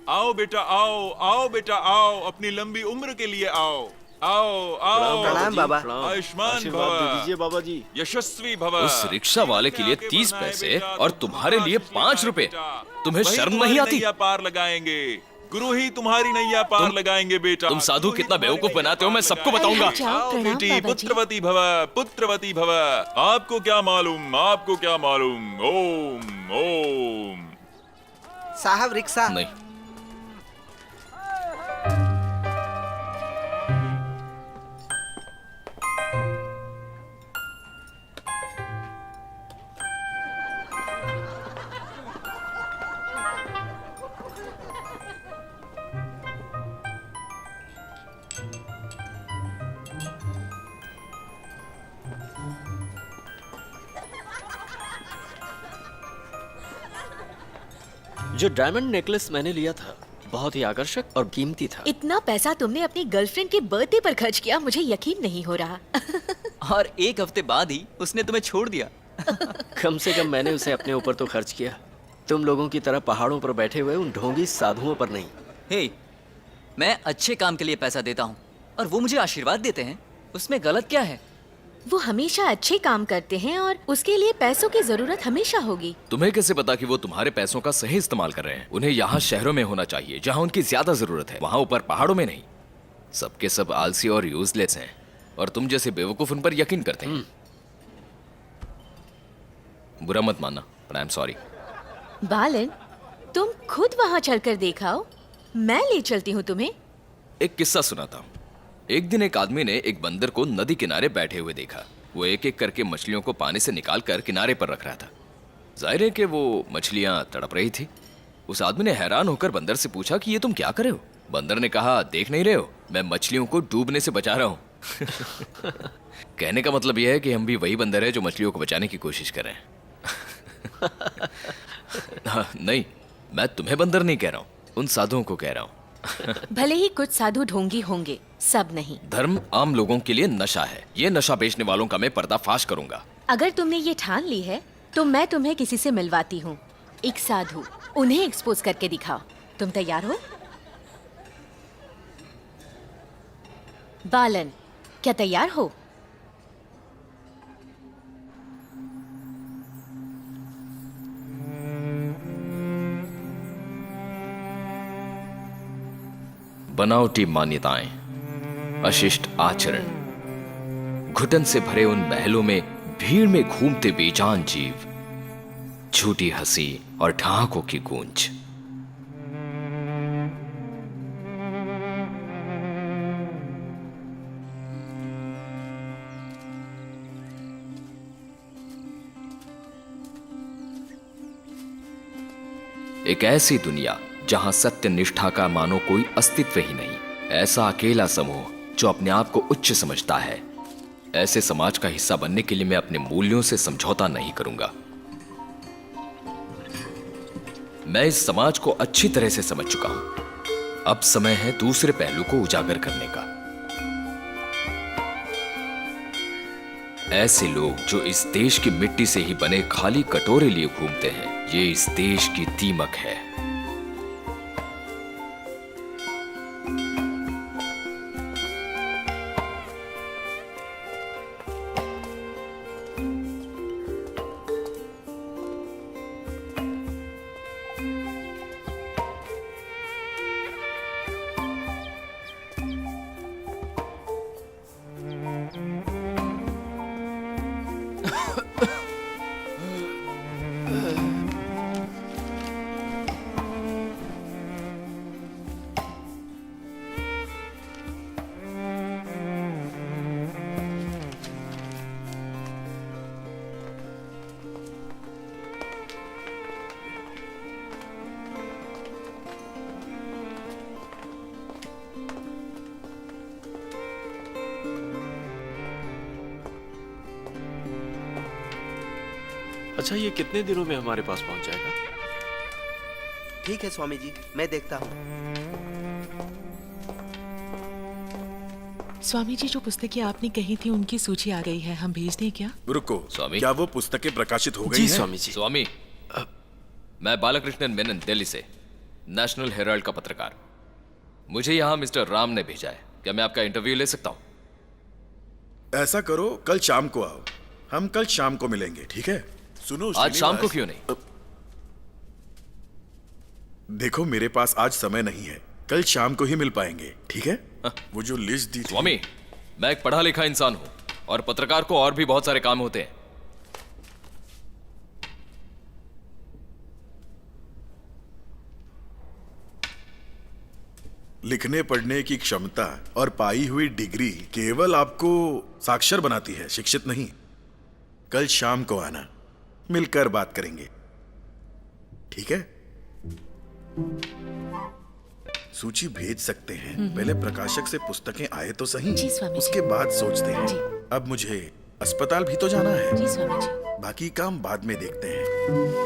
आओ बेटा आओ, आओ बेटा आओ, अपनी लंबी उम्र के लिए आओ। आओ आओ। प्रणाम बाबा। आयुष्मान भव, बाबा जी। यशस्वी भव। उस रिक्शा वाले के लिए 30 पैसे और तुम्हारे लिए 5 रुपए। तुम्हें वही शर्म तुम्हारी नहीं आती? नैया पार लगाएंगे, गुरु ही तुम्हारी नैया पार लगाएंगे बेटा। तुम साधु कितना बेवकूफ बनाते हो मैं सबको बताऊंगा। आओ बेटी, पुत्रवती भव, पुत्रवती भव। आपको क्या मालूम, आपको क्या मालूम। ओम ओम। साहब रिक्शा। नहीं, जो डायमंड नेकलेस मैंने लिया था बहुत ही आकर्षक और कीमती था। इतना पैसा तुमने अपनी गर्लफ्रेंड के बर्थडे पर खर्च किया, मुझे यकीन नहीं हो रहा। और 1 हफ्ते बाद ही उसने तुम्हें छोड़ दिया। कम से कम मैंने उसे अपने ऊपर तो खर्च किया, तुम लोगों की तरह पहाड़ों पर बैठे हुए उन ढोंगी साधुओं पर नहीं। हे, मैं अच्छे काम के लिए पैसा देता हूँ और वो मुझे आशीर्वाद देते हैं, उसमें गलत क्या है? वो हमेशा अच्छे काम करते हैं और उसके लिए पैसों की जरूरत हमेशा होगी। तुम्हें कैसे पता कि वो तुम्हारे पैसों का सही इस्तेमाल कर रहे हैं? उन्हें यहाँ शहरों में होना चाहिए जहाँ उनकी ज्यादा जरूरत है, वहाँ ऊपर पहाड़ों में नहीं। सबके सब आलसी और यूजलेस हैं और तुम जैसे बेवकूफ उन पर यकीन करते हैं। बुरा मत मानना, आई एम सॉरी। बालन, तुम खुद वहाँ चलकर दिखाओ, मैं ले चलती हूँ तुम्हें। एक किस्सा सुनाता हूँ। एक दिन एक आदमी ने एक बंदर को नदी किनारे बैठे हुए देखा। वो एक एक करके मछलियों को पानी से निकालकर किनारे पर रख रहा था। जाहिर है कि वो मछलियां तड़प रही थी। उस आदमी ने हैरान होकर बंदर से पूछा कि ये तुम क्या कर रहे हो? बंदर ने कहा, देख नहीं रहे हो, मैं मछलियों को डूबने से बचा रहा हूं। कहने का मतलब यह है कि हम भी वही बंदर है जो मछलियों को बचाने की कोशिश कर रहे हैं। नहीं, मैं तुम्हें बंदर नहीं कह रहा हूं, उन साधुओं को कह रहा हूं। भले ही कुछ साधु ढोंगी होंगे, सब नहीं। धर्म आम लोगों के लिए नशा है। ये नशा बेचने वालों का मैं पर्दाफाश करूंगा। अगर तुमने ये ठान ली है तो मैं तुम्हें किसी से मिलवाती हूँ, एक साधु। उन्हें एक्सपोज करके दिखाओ। तुम तैयार हो? बालन, क्या तैयार हो? बनावटी मान्यताएं, अशिष्ट आचरण, घुटन से भरे उन महलों में भीड़ में घूमते बेजान जीव, झूठी हंसी और ठहाकों की गूंज। एक ऐसी दुनिया जहां सत्य निष्ठा का मानो कोई अस्तित्व ही नहीं, ऐसा अकेला समूह जो अपने आप को उच्च समझता है। ऐसे समाज का हिस्सा बनने के लिए मैं अपने मूल्यों से समझौता नहीं करूंगा। मैं इस समाज को अच्छी तरह से समझ चुका हूं। अब समय है दूसरे पहलू को उजागर करने का। ऐसे लोग जो इस देश की मिट्टी से ही बने खाली कटोरे लिए घूमते हैं, ये इस देश की दीमक है। अच्छा, ये कितने दिनों में हमारे पास पहुंच जाएगा? ठीक है स्वामी जी, मैं देखता हूँ। स्वामी जी, जो पुस्तकें आपने कही थी उनकी सूची आ गई है, हम भेज दें क्या? रुको स्वामी, क्या वो पुस्तकें प्रकाशित हो गई जी हैं? स्वामी जी। स्वामी, मैं बालकृष्णन मेनन, दिल्ली से, नेशनल हेराल्ड का पत्रकार। मुझे यहां मिस्टर राम ने भेजा है। क्या मैं आपका इंटरव्यू ले सकता हूं? ऐसा करो, कल शाम को आओ। हम कल शाम को मिलेंगे, ठीक है? सुनो, आज शाम को श्रीनिवास, क्यों नहीं? देखो, मेरे पास आज समय नहीं है, कल शाम को ही मिल पाएंगे, ठीक है? वो जो लिस्ट दी थी। स्वामी, मैं एक पढ़ा लिखा इंसान हूं और पत्रकार को और भी बहुत सारे काम होते हैं। लिखने पढ़ने की क्षमता और पाई हुई डिग्री केवल आपको साक्षर बनाती है, शिक्षित नहीं। कल शाम को आना, मिलकर बात करेंगे, ठीक है? सूची भेज सकते हैं, पहले प्रकाशक से पुस्तकें आए तो सही, जी स्वामी जी। उसके बाद सोचते हैं। अब मुझे अस्पताल भी तो जाना है, जी स्वामी जी। बाकी काम बाद में देखते हैं।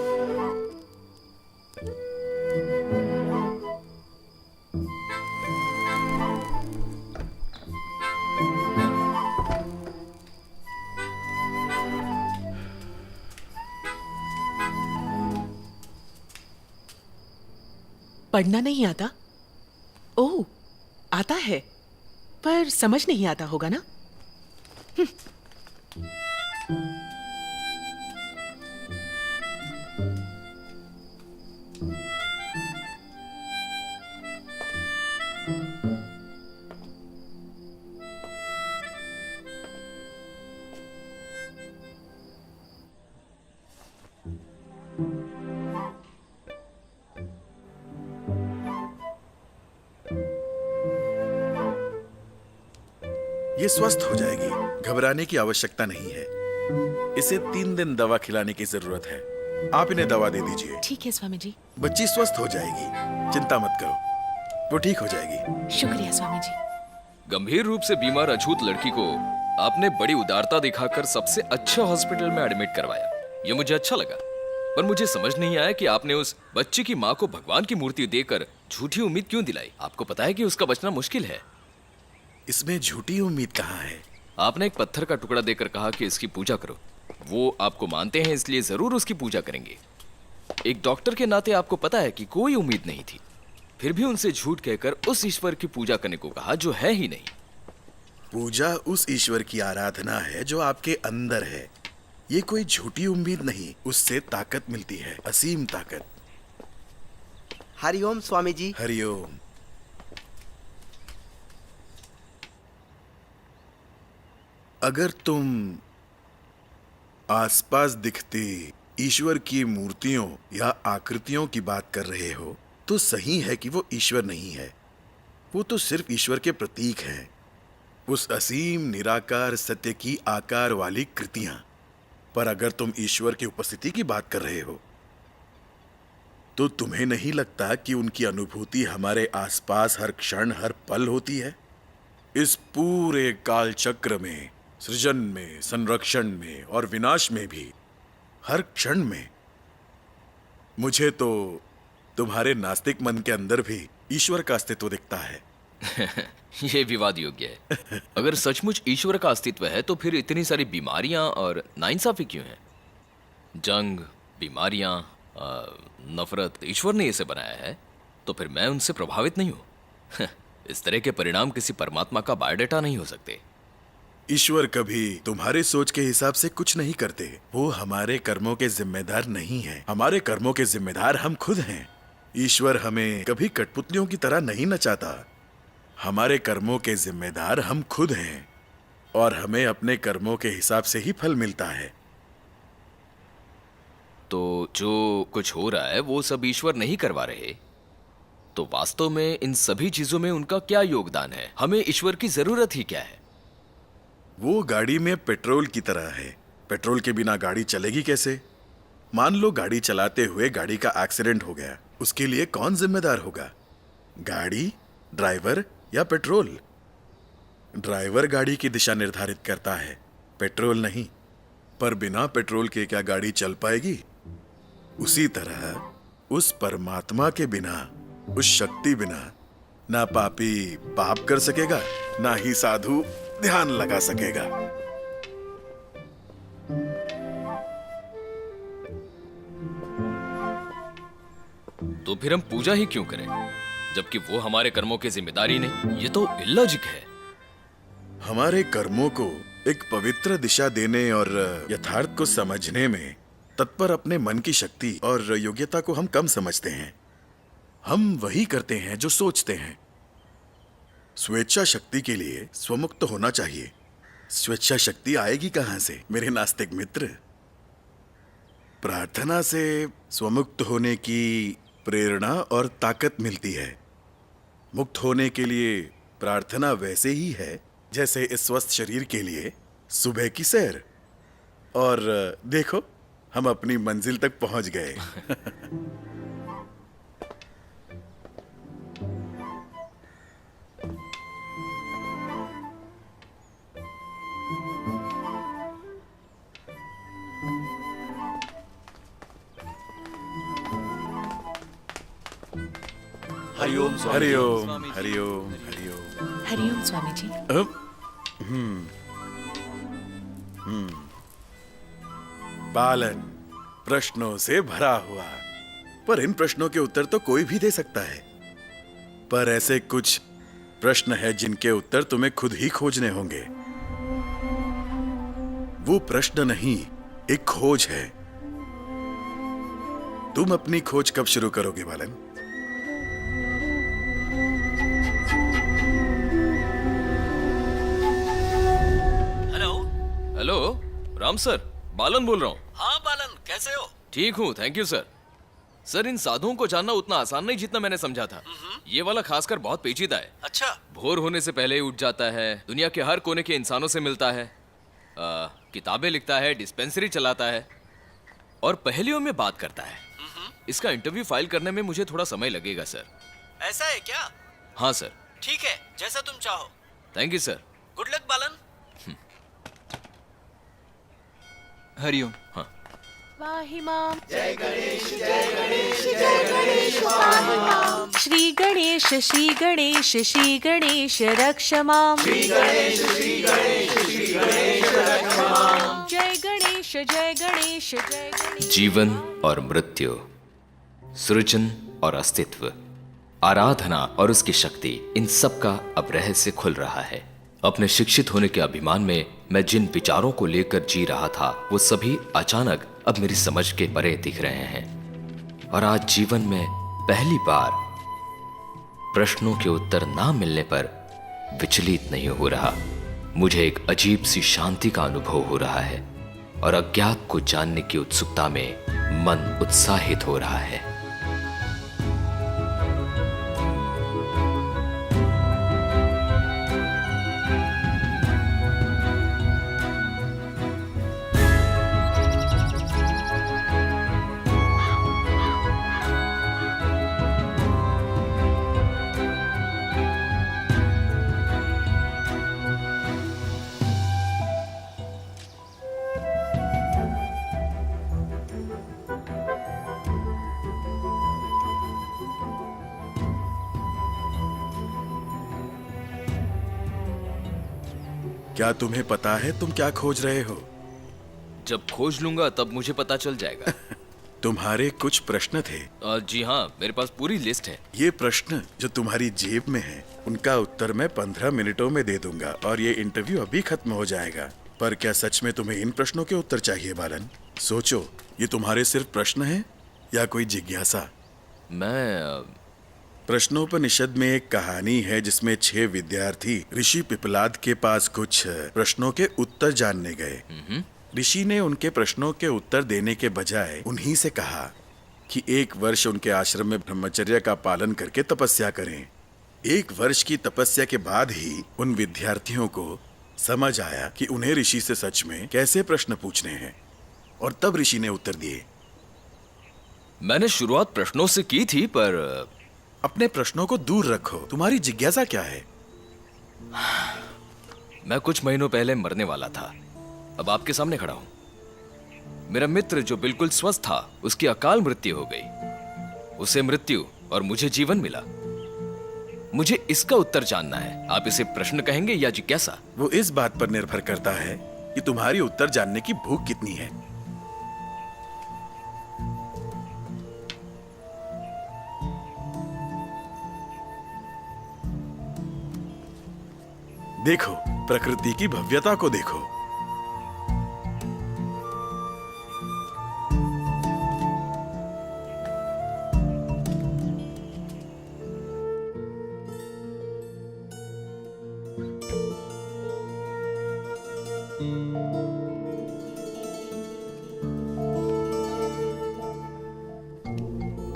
पढ़ना नहीं आता? ओह, आता है, पर समझ नहीं आता होगा ना? ये स्वस्थ हो जाएगी, घबराने की आवश्यकता नहीं है। इसे 3 दिन दवा खिलाने की जरूरत है। आप इन्हें दवा दे दीजिए। ठीक है स्वामी जी। बच्ची स्वस्थ हो जाएगी, चिंता मत करो, वो ठीक हो जाएगी। शुक्रिया स्वामी जी। गंभीर रूप से बीमार अछूत लड़की को आपने बड़ी उदारता दिखाकर सबसे अच्छे हॉस्पिटल में एडमिट करवाया। ये मुझे अच्छा लगा, पर मुझे समझ नहीं आया कि आपने उस बच्ची की माँ को भगवान की मूर्ति देकर झूठी उम्मीद क्यों दिलाई। आपको पता है कि उसका बचना मुश्किल है। इसमें झूठी उम्मीद कहाँ है? आपने एक पत्थर का टुकड़ा देकर कहा कि इसकी पूजा करो। वो आपको मानते हैं, इसलिए जरूर उसकी पूजा करेंगे। एक डॉक्टर के नाते आपको पता है कि कोई उम्मीद नहीं थी, फिर भी उनसे झूठ कहकर उस ईश्वर की पूजा करने को कहा जो है ही नहीं। पूजा उस ईश्वर की आराधना है जो आपके अंदर है। ये कोई झूठी उम्मीद नहीं, उससे ताकत मिलती है, असीम ताकत। हरिओम स्वामी जी। हरिओम। अगर तुम आसपास दिखती ईश्वर की मूर्तियों या आकृतियों की बात कर रहे हो तो सही है कि वो ईश्वर नहीं है। वो तो सिर्फ ईश्वर के प्रतीक हैं, उस असीम निराकार सत्य की आकार वाली कृतियां। पर अगर तुम ईश्वर की उपस्थिति की बात कर रहे हो तो तुम्हें नहीं लगता कि उनकी अनुभूति हमारे आसपास हर क्षण हर पल होती है? इस पूरे काल चक्र में, सृजन में, संरक्षण में और विनाश में भी, हर क्षण में मुझे तो तुम्हारे नास्तिक मन के अंदर भी ईश्वर का अस्तित्व दिखता है। ये विवाद योग्य है। अगर सचमुच ईश्वर का अस्तित्व है तो फिर इतनी सारी बीमारियां और नाइंसाफी क्यों है? जंग, बीमारियां, नफरत, ईश्वर ने इसे बनाया है तो फिर मैं उनसे प्रभावित नहीं हूं। इस तरह के परिणाम किसी परमात्मा का बायोडेटा नहीं हो सकते। ईश्वर कभी तुम्हारे सोच के हिसाब से कुछ नहीं करते। वो हमारे कर्मों के जिम्मेदार नहीं है, हमारे कर्मों के जिम्मेदार हम खुद हैं। ईश्वर हमें कभी कठपुतलियों की तरह नहीं नचाता। हमारे कर्मों के जिम्मेदार हम खुद हैं और हमें अपने कर्मों के हिसाब से ही फल मिलता है। तो जो कुछ हो रहा है वो सब ईश्वर नहीं करवा रहे, तो वास्तव में इन सभी चीजों में उनका क्या योगदान है? हमें ईश्वर की जरूरत ही क्या है? वो गाड़ी में पेट्रोल की तरह है। पेट्रोल के बिना गाड़ी चलेगी कैसे? मान लो गाड़ी चलाते हुए गाड़ी का एक्सीडेंट हो गया, उसके लिए कौन जिम्मेदार होगा? गाड़ी, ड्राइवर या पेट्रोल? ड्राइवर गाड़ी की दिशा निर्धारित करता है, पेट्रोल नहीं। पर बिना पेट्रोल के क्या गाड़ी चल पाएगी? उसी तरह उस परमात्मा के बिना, उस शक्ति बिना, ना पापी पाप कर सकेगा, ना ही साधु ध्यान लगा सकेगा। तो फिर हम पूजा ही क्यों करें जबकि वो हमारे कर्मों की जिम्मेदारी नहीं? ये तो इलॉजिक है। हमारे कर्मों को एक पवित्र दिशा देने और यथार्थ को समझने में तत्पर अपने मन की शक्ति और योग्यता को हम कम समझते हैं। हम वही करते हैं जो सोचते हैं। स्वेच्छा शक्ति के लिए स्वमुक्त होना चाहिए। स्वेच्छा शक्ति आएगी कहां से मेरे नास्तिक मित्र? प्रार्थना से स्वमुक्त होने की प्रेरणा और ताकत मिलती है। मुक्त होने के लिए प्रार्थना वैसे ही है जैसे इस स्वस्थ शरीर के लिए सुबह की सैर। और देखो, हम अपनी मंजिल तक पहुंच गए। हरिओम हरिओम हरिओम हरिओम हरिओम स्वामी जी। बालन प्रश्नों से भरा हुआ, पर इन प्रश्नों के उत्तर तो कोई भी दे सकता है। पर ऐसे कुछ प्रश्न है जिनके उत्तर तुम्हें खुद ही खोजने होंगे। वो प्रश्न नहीं, एक खोज है। तुम अपनी खोज कब शुरू करोगे बालन? हेलो राम सर, बालन बोल रहा हूँ। हाँ बालन, कैसे हो? ठीक हूँ, थैंक यू सर। सर, इन साधुओं को जानना उतना आसान नहीं जितना मैंने समझा था। ये वाला खासकर बहुत पेचीदा है। अच्छा। भोर होने से पहले ही उठ जाता है, दुनिया के हर कोने के इंसानों से मिलता है, किताबें लिखता है, डिस्पेंसरी चलाता है और पहेलियों में बात करता है। इसका इंटरव्यू फाइल करने में मुझे थोड़ा समय लगेगा सर। ऐसा है क्या? हाँ सर। ठीक है, जैसा तुम चाहो। Thank you sir. Good luck Balan. Hariom. हाँ। वाहिमाम जय गणेश जय गणेश जय गणेश वाहिमाम। श्री गणेश श्री गणेश श्री गणेश रक्ष माम। श्री गणेश श्री गणेश श्री गणेश रक्ष माम। जय गणेश जय गणेश जय गणेश। जीवन और मृत्यु, सृजन और अस्तित्व, आराधना और उसकी शक्ति, इन सब का अब रहस्य खुल रहा है। अपने शिक्षित होने के अभिमान में मैं जिन विचारों को लेकर जी रहा था वो सभी अचानक अब मेरी समझ के परे दिख रहे हैं। और आज जीवन में पहली बार प्रश्नों के उत्तर ना मिलने पर विचलित नहीं हो रहा, मुझे एक अजीब सी शांति का अनुभव हो रहा है और अज्ञात को जानने की उत्सुकता में मन उत्साहित हो रहा है। क्या तुम्हें पता है तुम क्या खोज रहे हो? जब खोज लूंगा तब मुझे पता चल जाएगा। तुम्हारे कुछ प्रश्न थे। जी हाँ, मेरे पास पूरी लिस्ट है। ये प्रश्न जो तुम्हारी जेब में है, उनका उत्तर मैं 15 मिनटों में दे दूंगा और ये इंटरव्यू अभी खत्म हो जाएगा। पर क्या सच में तुम्हें इन प्रश्नों के उत्तर चाहिए बालन? सोचो, ये तुम्हारे सिर्फ प्रश्न हैं या कोई जिज्ञासा? प्रश्नोपनिषद में एक कहानी है जिसमें 6 विद्यार्थी ऋषि पिपलाद के पास कुछ प्रश्नों के उत्तर जानने गए। ऋषि ने उनके प्रश्नों के उत्तर देने के बजाय उन्हीं से कहा कि 1 वर्ष उनके आश्रम में ब्रह्मचर्य का पालन करके तपस्या करें। 1 वर्ष की तपस्या के बाद ही उन विद्यार्थियों को समझ आया कि उन्हें ऋषि से सच में कैसे प्रश्न पूछने हैं, और तब ऋषि ने उत्तर दिए। मैंने शुरुआत प्रश्नों से की थी, पर अपने प्रश्नों को दूर रखो। तुम्हारी जिज्ञासा क्या है? मैं कुछ महीनों पहले मरने वाला था, अब आपके सामने खड़ा हूं। मेरा मित्र जो बिल्कुल स्वस्थ था, उसकी अकाल मृत्यु हो गई। उसे मृत्यु और मुझे जीवन मिला। मुझे इसका उत्तर जानना है। आप इसे प्रश्न कहेंगे या जिज्ञासा? वो इस बात पर निर्भर करता है कि तुम्हारी उत्तर जानने की भूख कितनी है। देखो, प्रकृति की भव्यता को देखो।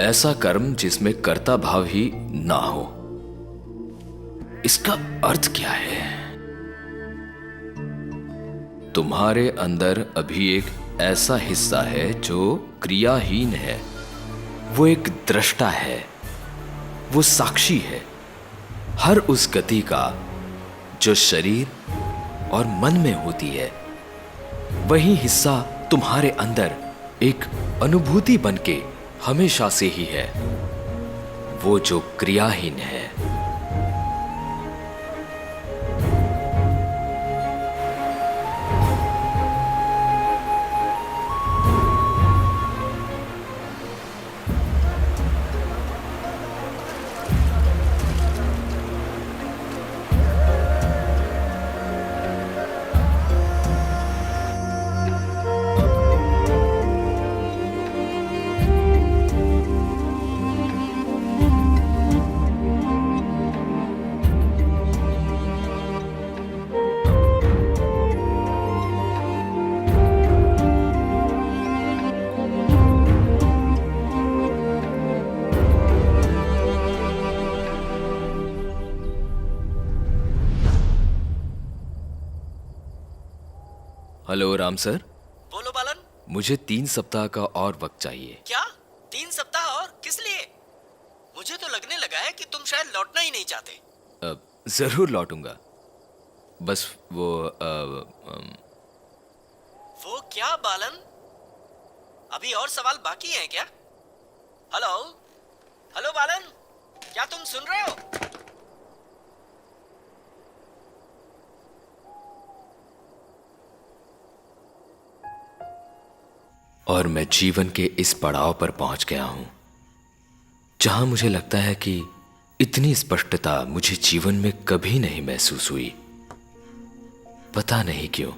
ऐसा कर्म जिसमें कर्ता भाव ही ना हो, इसका अर्थ क्या है? तुम्हारे अंदर अभी एक ऐसा हिस्सा है जो क्रियाहीन है। वो एक दृष्टा है, वो साक्षी है हर उस गति का जो शरीर और मन में होती है। वही हिस्सा तुम्हारे अंदर एक अनुभूति बनके हमेशा से ही है, वो जो क्रियाहीन है। Hello Ram sir. बोलो बालन। मुझे 3 सप्ताह का और वक्त चाहिए। क्या 3 सप्ताह और? किस लिए? मुझे तो लगने लगा है कि तुम शायद लौटना ही नहीं चाहते। जरूर लौटूंगा, बस वो क्या बालन? अभी और सवाल बाकी हैं क्या? हेलो हेलो बालन, क्या तुम सुन रहे हो? और मैं जीवन के इस पड़ाव पर पहुंच गया हूं जहां मुझे लगता है कि इतनी स्पष्टता मुझे जीवन में कभी नहीं महसूस हुई। पता नहीं क्यों,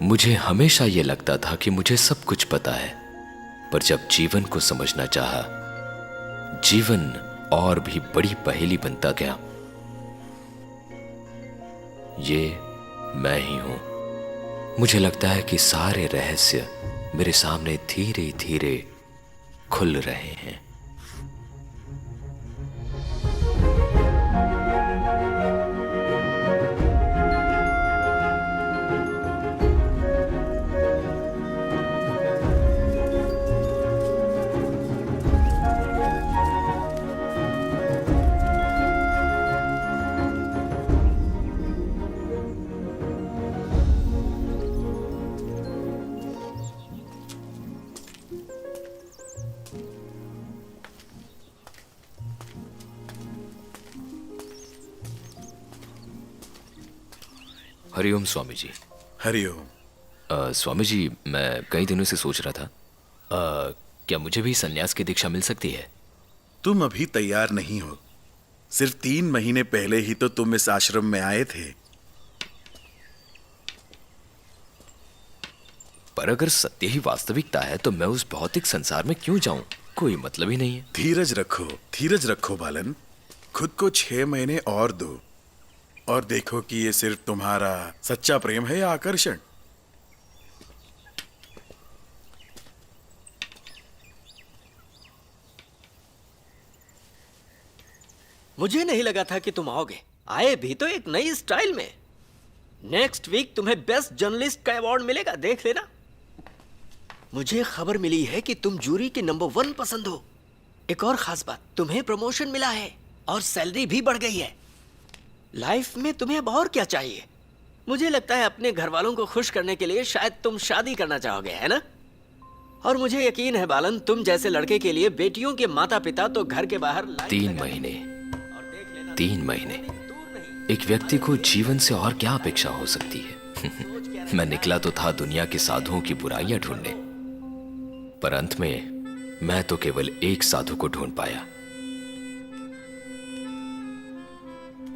मुझे हमेशा यह लगता था कि मुझे सब कुछ पता है, पर जब जीवन को समझना चाहा, जीवन और भी बड़ी पहेली बनता गया। ये मैं ही हूं। मुझे लगता है कि सारे रहस्य मेरे सामने धीरे धीरे खुल रहे हैं। हरिओम स्वामी जी। हरिओम। स्वामी जी, मैं कई दिनों से सोच रहा था, क्या मुझे भी सन्यास की दीक्षा मिल सकती है? तुम अभी तैयार नहीं हो। सिर्फ 3 महीने पहले ही तो तुम इस आश्रम में आए थे। पर अगर सत्य ही वास्तविकता है तो मैं उस भौतिक संसार में क्यों जाऊं? कोई मतलब ही नहीं है। धीरज रखो बालन। खुद को 6 महीने और दो और देखो कि ये सिर्फ तुम्हारा सच्चा प्रेम है या आकर्षण। मुझे नहीं लगा था कि तुम आओगे। आए भी तो एक नई स्टाइल में। नेक्स्ट वीक तुम्हें बेस्ट जर्नलिस्ट का अवार्ड मिलेगा, देख लेना। मुझे खबर मिली है कि तुम जूरी के नंबर 1 पसंद हो। एक और खास बात, तुम्हें प्रमोशन मिला है और सैलरी भी बढ़ गई है। लाइफ में तुम्हें अब और क्या चाहिए? मुझे लगता है अपने घर वालों को खुश करने के लिए शायद तुम शादी करना चाहोगे, है ना? और मुझे यकीन है बालन, तुम जैसे लड़के के लिए बेटियों के माता पिता तो घर के बाहर 3 महीने एक व्यक्ति को जीवन से और क्या अपेक्षा हो सकती है? मैं निकला तो था दुनिया के साधुओं की बुराइयां ढूंढने, पर अंत में मैं तो केवल एक साधु को ढूंढ पाया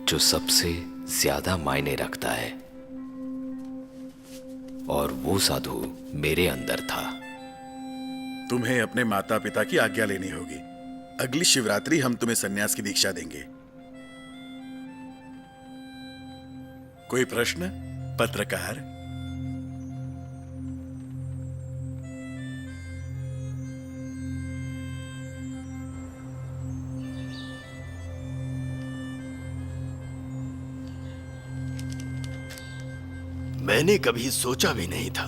जो सबसे ज्यादा मायने रखता है, और वो साधु मेरे अंदर था। तुम्हें अपने माता पिता की आज्ञा लेनी होगी। अगली शिवरात्रि हम तुम्हें सन्यास की दीक्षा देंगे। कोई प्रश्न? पत्रकार। मैंने कभी सोचा भी नहीं था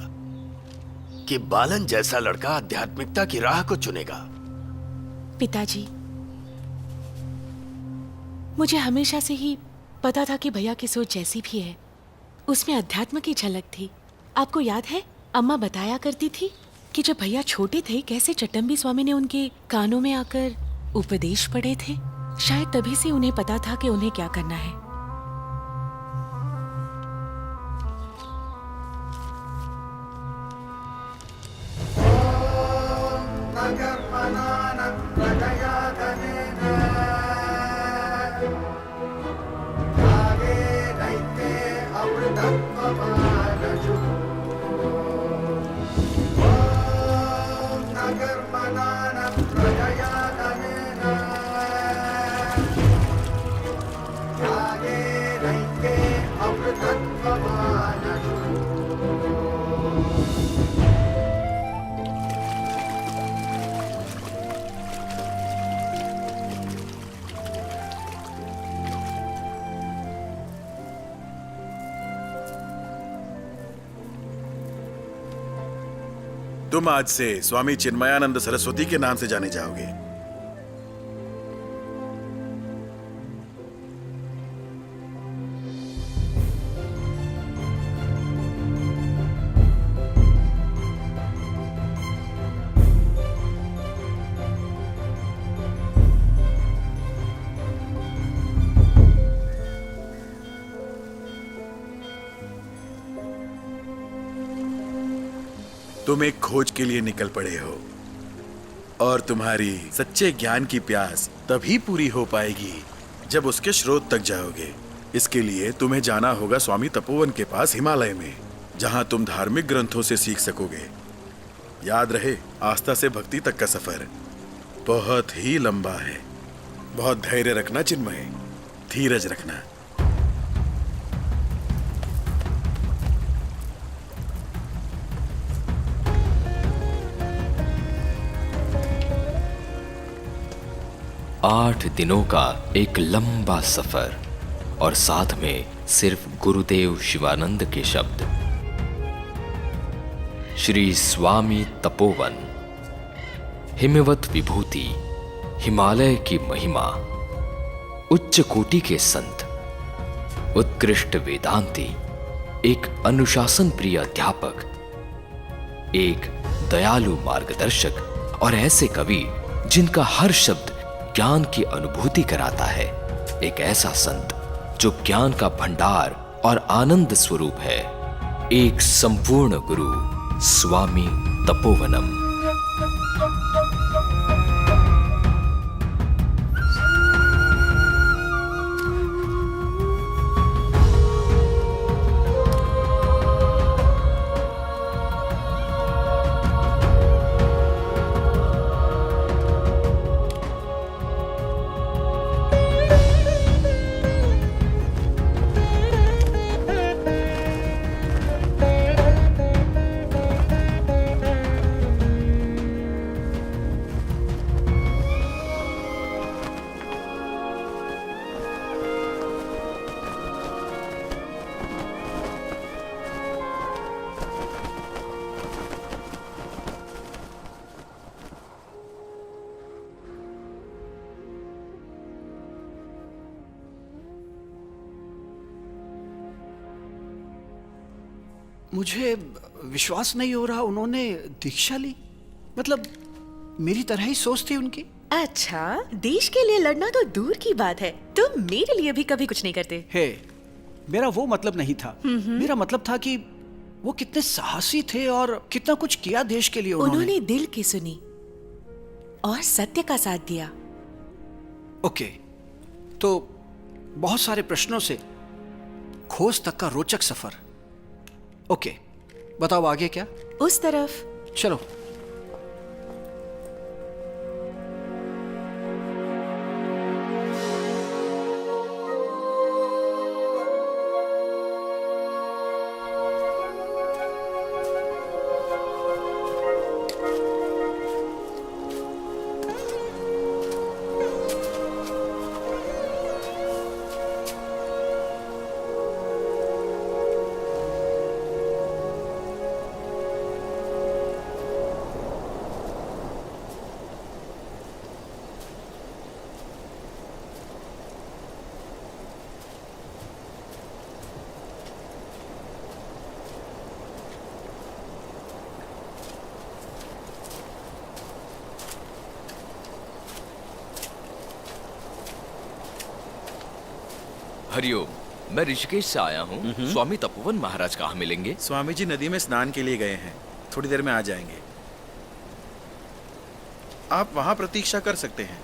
कि बालन जैसा लड़का आध्यात्मिकता की राह को चुनेगा। पिताजी, मुझे हमेशा से ही पता था कि भैया की सोच जैसी भी है उसमें अध्यात्म की झलक थी। आपको याद है, अम्मा बताया करती थी कि जब भैया छोटे थे कैसे चट्टम्बी स्वामी ने उनके कानों में आकर उपदेश पढ़े थे। शायद तभी से उन्हें पता था कि उन्हें क्या करना है। तुम आज से स्वामी चिन्मयानंद सरस्वती के नाम से जाने जाओगे। तुम एक खोज के लिए निकल पड़े हो और तुम्हारी सच्चे ज्ञान की प्यास तभी पूरी हो पाएगी जब उसके स्रोत तक जाओगे। इसके लिए तुम्हें जाना होगा स्वामी तपोवन के पास हिमालय में, जहां तुम धार्मिक ग्रंथों से सीख सकोगे। याद रहे, आस्था से भक्ति तक का सफर बहुत ही लंबा है। बहुत धैर्य रखना चिन्मय, धीरज रखना। 8 दिनों का एक लंबा सफर और साथ में सिर्फ गुरुदेव शिवानंद के शब्द। श्री स्वामी तपोवन, हिमवत विभूति, हिमालय की महिमा, उच्च कोटि के संत, उत्कृष्ट वेदांती, एक अनुशासन प्रिय अध्यापक, एक दयालु मार्गदर्शक और ऐसे कवि जिनका हर शब्द ज्ञान की अनुभूति कराता है। एक ऐसा संत जो ज्ञान का भंडार और आनंद स्वरूप है। एक संपूर्ण गुरु, स्वामी तपोवनम। मुझे विश्वास नहीं हो रहा उन्होंने दीक्षा ली। मतलब मेरी तरह ही सोच थी उनकी। अच्छा, देश के लिए लड़ना तो दूर की बात है, तुम मेरे लिए भी कभी कुछ नहीं करते। हे, मेरा वो मतलब नहीं था। मेरा मतलब था कि वो कितने साहसी थे और कितना कुछ किया देश के लिए उन्होंने दिल की सुनी और सत्य का साथ दिया। ओके, तो बहुत सारे प्रश्नों से खोज तक का रोचक सफर। ओके, बताओ आगे क्या? उस तरफ चलो। हरिओम, मैं ऋषिकेश से आया हूँ। स्वामी तपोवन महाराज कहाँ मिलेंगे? स्वामी जी नदी में स्नान के लिए गए हैं, थोड़ी देर में आ जाएंगे। आप वहां प्रतीक्षा कर सकते हैं।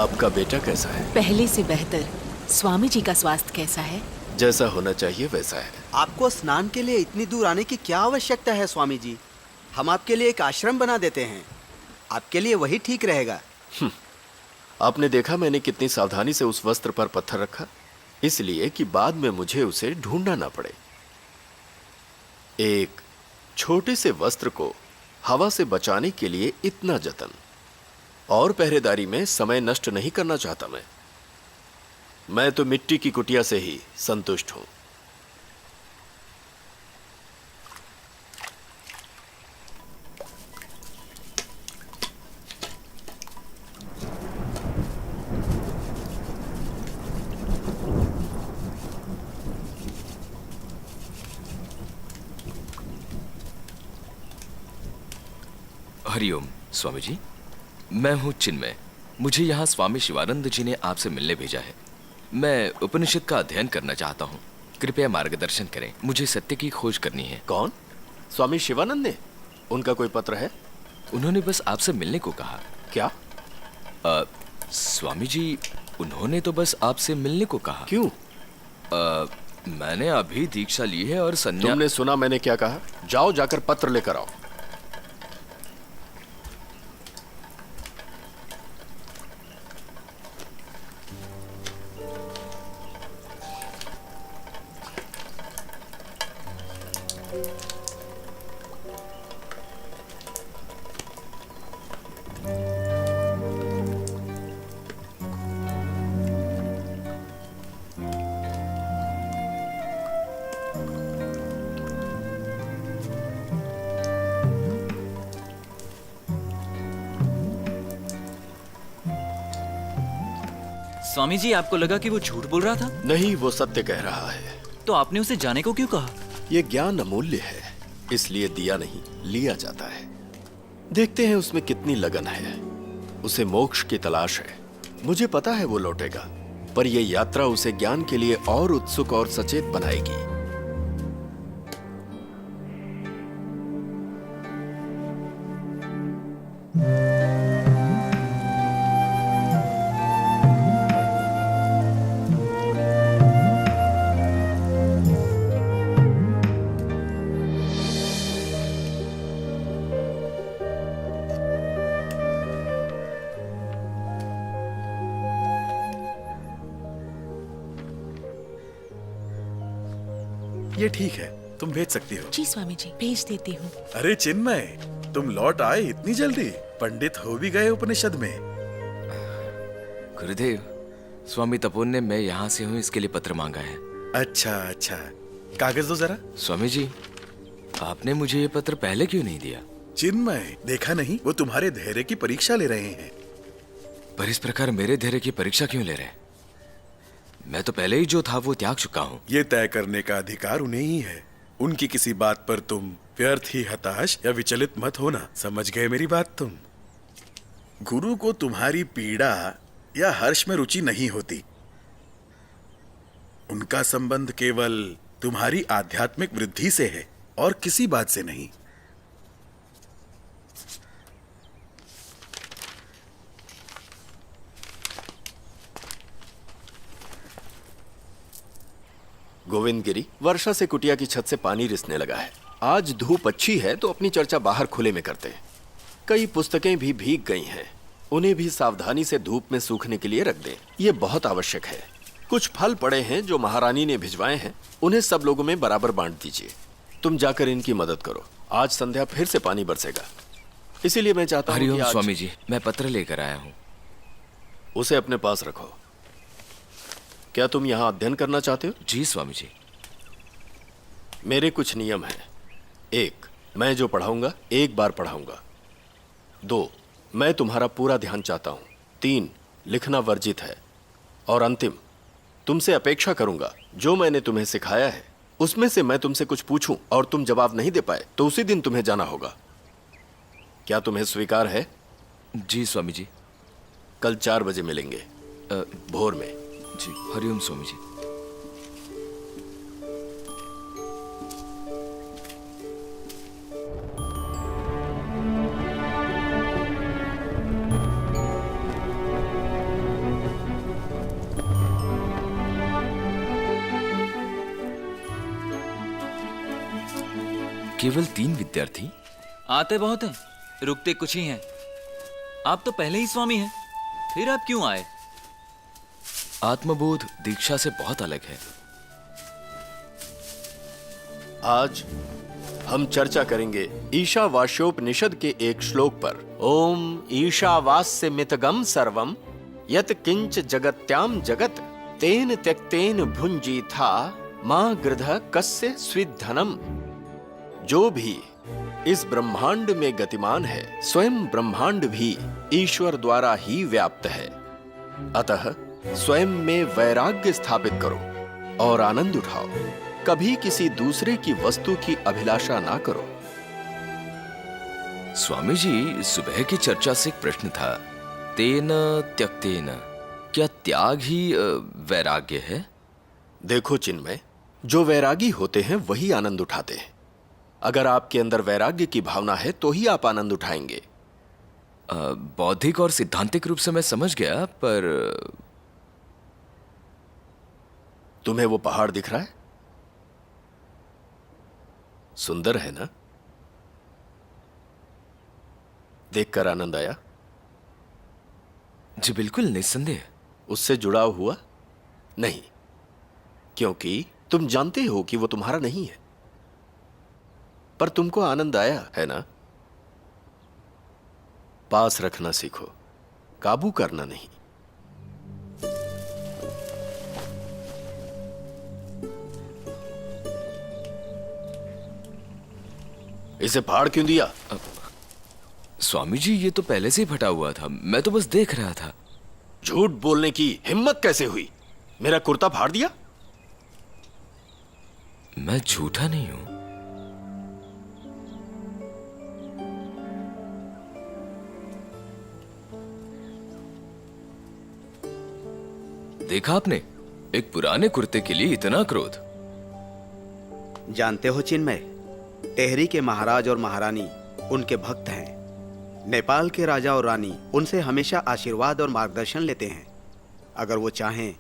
आपका बेटा कैसा है? पहले से बेहतर। स्वामी जी का स्वास्थ्य कैसा है? जैसा होना चाहिए वैसा है। आपको स्नान के लिए इतनी दूर आने की क्या आवश्यकता है स्वामी जी? हम आपके लिए एक आश्रम बना देते हैं, आपके लिए वही ठीक रहेगा। आपने देखा मैंने कितनी सावधानी से उस वस्त्र पर पत्थर रखा, इसलिए कि बाद में मुझे उसे ढूंढना ना पड़े। एक छोटे से वस्त्र को हवा से बचाने के लिए इतना जतन और पहरेदारी में समय नष्ट नहीं करना चाहता मैं तो मिट्टी की कुटिया से ही संतुष्ट हूं। हरिओम स्वामी जी, मैं हूँ चिन्मय। मुझे यहाँ स्वामी शिवानंद जी ने आपसे मिलने भेजा है। मैं उपनिषद का अध्ययन करना चाहता हूँ, कृपया मार्गदर्शन करें। मुझे सत्य की खोज करनी है। कौन? स्वामी शिवानंद ने? उनका कोई पत्र है? उन्होंने बस आपसे मिलने को कहा। क्या? स्वामी जी, उन्होंने तो बस आपसे मिलने को कहा। क्यों? मैंने अभी दीक्षा ली है और संन्यास। तुमने सुना मैंने क्या कहा? जाओ, जाकर पत्र लेकर आओ। स्वामी जी, आपको लगा कि वो झूठ बोल रहा था? नहीं, वो सत्य कह रहा है। तो आपने उसे जाने को क्यों कहा? ये ज्ञान अमूल्य है, इसलिए दिया नहीं, लिया जाता है। देखते हैं उसमें कितनी लगन है। उसे मोक्ष की तलाश है। मुझे पता है वो लौटेगा, पर यह यात्रा उसे ज्ञान के लिए और उत्सुक और सचेत बनाएगी। ये ठीक है, तुम भेज सकती हो। जी स्वामी जी, भेज देती हूँ। अरे चिन्मय, तुम लौट आए इतनी जल्दी? पंडित हो भी गए उपनिषद में। गुरुदेव, स्वामी तपोन ने मैं यहाँ से हूँ इसके लिए पत्र मांगा है। अच्छा अच्छा, कागज दो जरा। स्वामी जी, आपने मुझे ये पत्र पहले क्यों नहीं दिया? चिन्मय, देखा नहीं, वो तुम्हारे धैर्य की परीक्षा ले रहे हैं। पर इस प्रकार मेरे धैर्य की परीक्षा क्यों ले रहे हैं? मैं तो पहले ही जो था वो त्याग चुका हूँ। ये तय करने का अधिकार उन्हें ही है। उनकी किसी बात पर तुम व्यर्थ ही हताश या विचलित मत होना। समझ गए मेरी बात तुम? गुरु को तुम्हारी पीड़ा या हर्ष में रुचि नहीं होती। उनका संबंध केवल तुम्हारी आध्यात्मिक वृद्धि से है और किसी बात से नहीं। गोविंद गिरी, वर्षा से कुटिया की छत से पानी रिसने लगा है। आज धूप अच्छी है तो अपनी चर्चा बाहर खुले में करते हैं। कई पुस्तकें भी भीग गई हैं, उन्हें भी सावधानी से धूप में सूखने के लिए रख दें। ये बहुत आवश्यक है। कुछ फल पड़े हैं जो महारानी ने भिजवाए हैं, उन्हें सब लोगों में बराबर बांट दीजिए। तुम जाकर इनकी मदद करो। आज संध्या फिर से पानी बरसेगा, इसीलिए मैं चाहता हूँ कि हरिओम आज... स्वामी जी, मैं पत्र लेकर आया हूँ। उसे अपने पास रखो। क्या तुम यहाँ अध्ययन करना चाहते हो? जी स्वामी जी। मेरे कुछ नियम हैं। 1, मैं जो पढ़ाऊंगा एक बार पढ़ाऊंगा। 2, मैं तुम्हारा पूरा ध्यान चाहता हूं। 3, लिखना वर्जित है। और अंतिम, तुमसे अपेक्षा करूंगा जो मैंने तुम्हें सिखाया है उसमें से मैं तुमसे कुछ पूछूं और तुम जवाब नहीं दे पाए तो उसी दिन तुम्हें जाना होगा। क्या तुम्हें स्वीकार है? जी स्वामी जी। कल 4 बजे मिलेंगे, भोर में। जी, हरिओम स्वामी जी। केवल 3 विद्यार्थी? आते बहुत हैं, रुकते कुछ ही हैं। आप तो पहले ही स्वामी हैं, फिर आप क्यों आए? आत्मबोध दीक्षा से बहुत अलग है। आज हम चर्चा करेंगे ईशावास्योपनिषद के एक श्लोक पर। ओम ईशावास्य मितगम सर्वम यत किंच जगत्याम जगत तेन त्यक्तेन भुंजी था मां गृध कस्य स्विधनम। जो भी इस ब्रह्मांड में गतिमान है, स्वयं ब्रह्मांड भी ईश्वर द्वारा ही व्याप्त है। अतः स्वयं में वैराग्य स्थापित करो और आनंद उठाओ। कभी किसी दूसरे की वस्तु की अभिलाषा ना करो। स्वामी जी, सुबह की चर्चा से एक प्रश्न था, तेन त्यक्तेन, क्या त्याग ही वैराग्य है? देखो चिन्मय, जो वैरागी होते हैं वही आनंद उठाते हैं। अगर आपके अंदर वैराग्य की भावना है तो ही आप आनंद उठाएंगे। बौद्धिक और सिद्धांतिक रूप से मैं समझ गया, पर तुम्हें वो पहाड़ दिख रहा है? सुंदर है ना? देखकर आनंद आया? जी बिल्कुल, निस्संदेह। उससे जुड़ाव हुआ? नहीं, क्योंकि तुम जानते हो कि वो तुम्हारा नहीं है, पर तुमको आनंद आया है ना? पास रखना सीखो, काबू करना नहीं। इसे फाड़ क्यों दिया? स्वामी जी, ये तो पहले से ही फटा हुआ था, मैं तो बस देख रहा था। झूठ बोलने की हिम्मत कैसे हुई? मेरा कुर्ता फाड़ दिया? मैं झूठा नहीं हूं। देखा आपने, एक पुराने कुर्ते के लिए इतना क्रोध। जानते हो चिन्मय, टेहरी के महाराज और महारानी उनके भक्त हैं। नेपाल के राजा और रानी उनसे हमेशा आशीर्वाद और मार्गदर्शन लेते हैं। अगर वो चाहें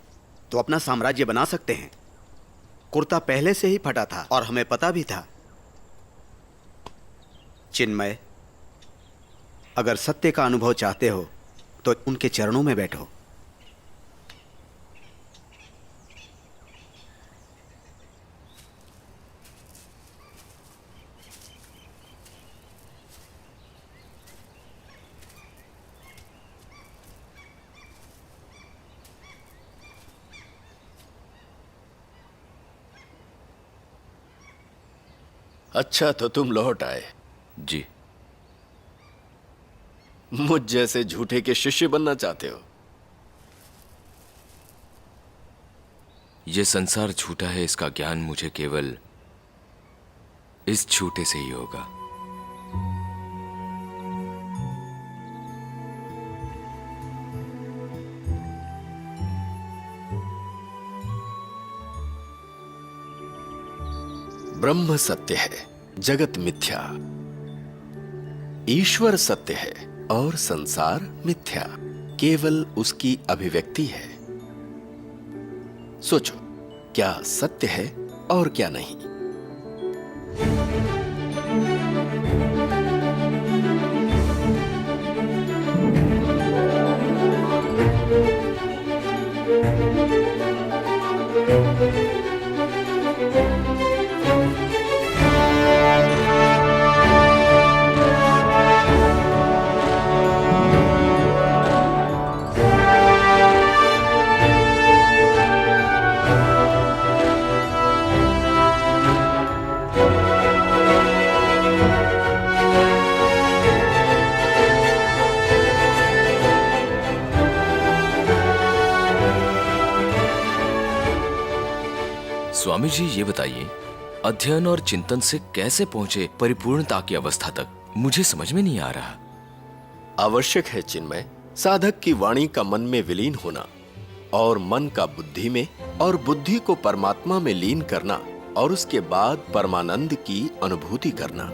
तो अपना साम्राज्य बना सकते हैं। कुर्ता पहले से ही फटा था और हमें पता भी था। चिन्मय, अगर सत्य का अनुभव चाहते हो तो उनके चरणों में बैठो। अच्छा, तो तुम लौट आए। जी। मुझ जैसे झूठे के शिष्य बनना चाहते हो? यह संसार झूठा है, इसका ज्ञान मुझे केवल इस झूठे से ही होगा। ब्रह्म सत्य है, जगत मिथ्या। ईश्वर सत्य है और संसार मिथ्या, केवल उसकी अभिव्यक्ति है। सोचो, क्या सत्य है और क्या नहीं? स्वामी जी, ये बताइए, अध्ययन और चिंतन से कैसे पहुंचे परिपूर्णता की अवस्था तक? मुझे समझ में नहीं आ रहा। आवश्यक है चिन्मय, साधक की वाणी का मन में विलीन होना और मन का बुद्धि में और बुद्धि को परमात्मा में लीन करना और उसके बाद परमानंद की अनुभूति करना।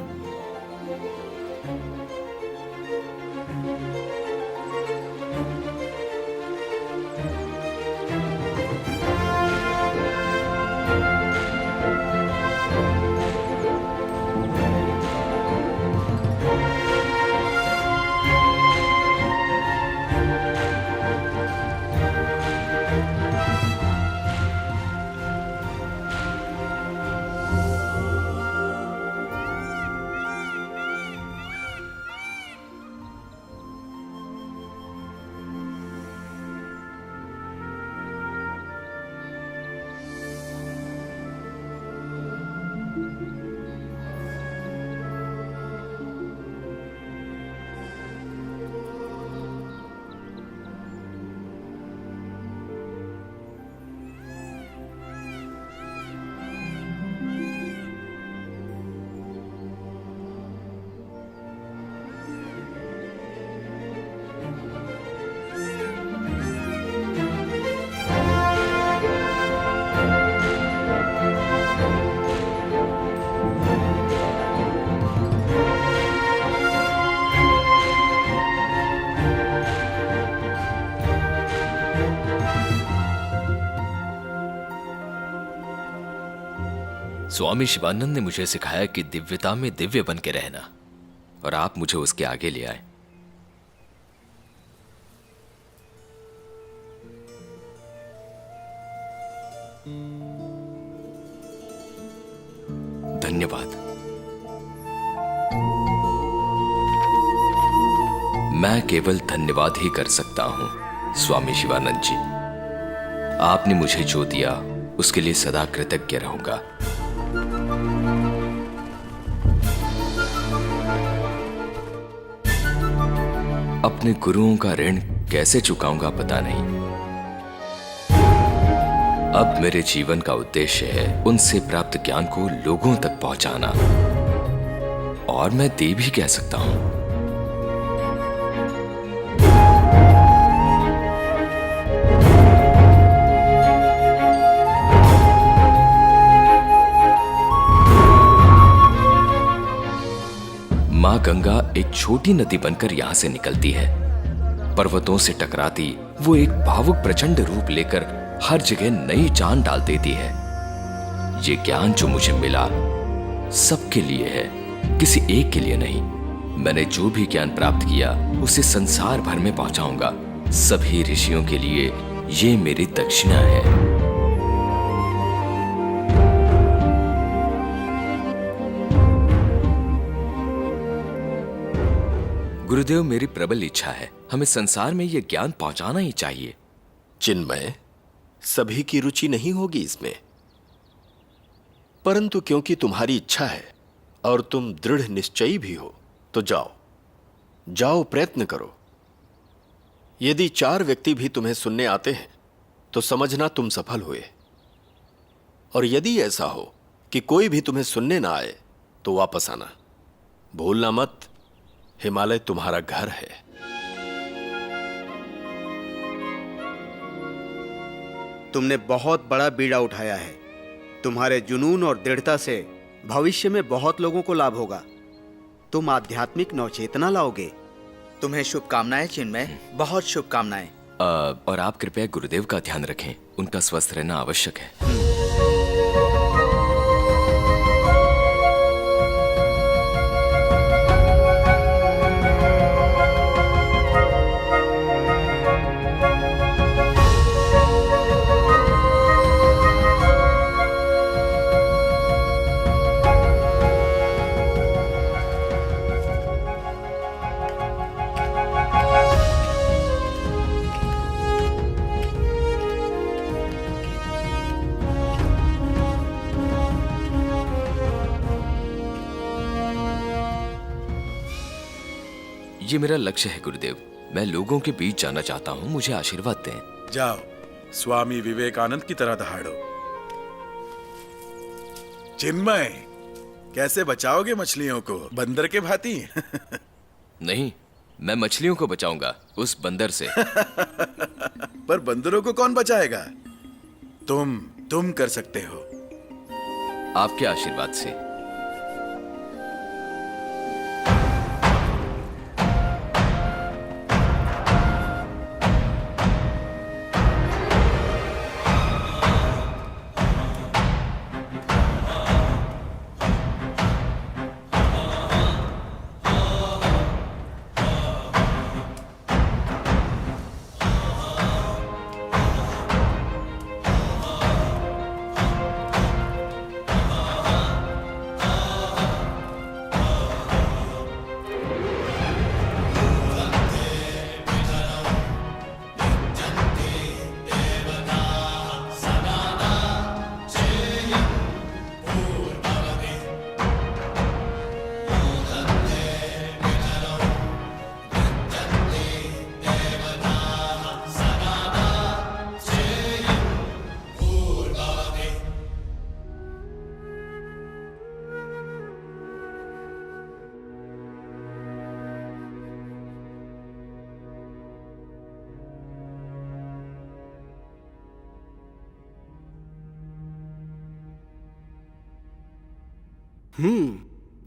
स्वामी शिवानंद ने मुझे सिखाया कि दिव्यता में दिव्य बन के रहना, और आप मुझे उसके आगे ले आए। धन्यवाद। मैं केवल धन्यवाद ही कर सकता हूं स्वामी शिवानंद जी। आपने मुझे जो दिया उसके लिए सदा कृतज्ञ रहूंगा। अपने गुरुओं का ऋण कैसे चुकाऊंगा पता नहीं। अब मेरे जीवन का उद्देश्य है उनसे प्राप्त ज्ञान को लोगों तक पहुंचाना, और मैं दे भी कह सकता हूं। मां गंगा एक छोटी नदी बनकर यहां से निकलती है, पर्वतों से टकराती वो एक भावुक प्रचंड रूप लेकर हर जगह नई जान डाल देती है। ये ज्ञान जो मुझे मिला सबके लिए है, किसी एक के लिए नहीं। मैंने जो भी ज्ञान प्राप्त किया उसे संसार भर में पहुंचाऊंगा। सभी ऋषियों के लिए ये मेरी दक्षिणा है। गुरुदेव, मेरी प्रबल इच्छा है, हमें संसार में यह ज्ञान पहुंचाना ही चाहिए। चिन्मय, सभी की रुचि नहीं होगी इसमें, परंतु क्योंकि तुम्हारी इच्छा है और तुम दृढ़ निश्चयी भी हो, तो जाओ जाओ, प्रयत्न करो। यदि 4 व्यक्ति भी तुम्हें सुनने आते हैं तो समझना तुम सफल हुए, और यदि ऐसा हो कि कोई भी तुम्हें सुनने ना आए तो वापस आना। भूलना मत, हिमालय तुम्हारा घर है। तुमने बहुत बड़ा बीड़ा उठाया है। तुम्हारे जुनून और दृढ़ता से भविष्य में बहुत लोगों को लाभ होगा। तुम आध्यात्मिक नवचेतना लाओगे। तुम्हें शुभकामनाएं चिन्मय, बहुत शुभकामनाएं। और आप कृपया गुरुदेव का ध्यान रखें, उनका स्वस्थ रहना आवश्यक है। ये मेरा लक्ष्य है गुरुदेव। मैं लोगों के बीच जाना चाहता हूँ, मुझे आशीर्वाद दें। जाओ, स्वामी विवेकानंद की तरह दहाड़ो। चिन्मय, कैसे बचाओगे मछलियों को, बंदर के भांति? नहीं, मैं मछलियों को बचाऊंगा उस बंदर से। पर बंदरों को कौन बचाएगा? तुम कर सकते हो। आपके आशीर्वाद से।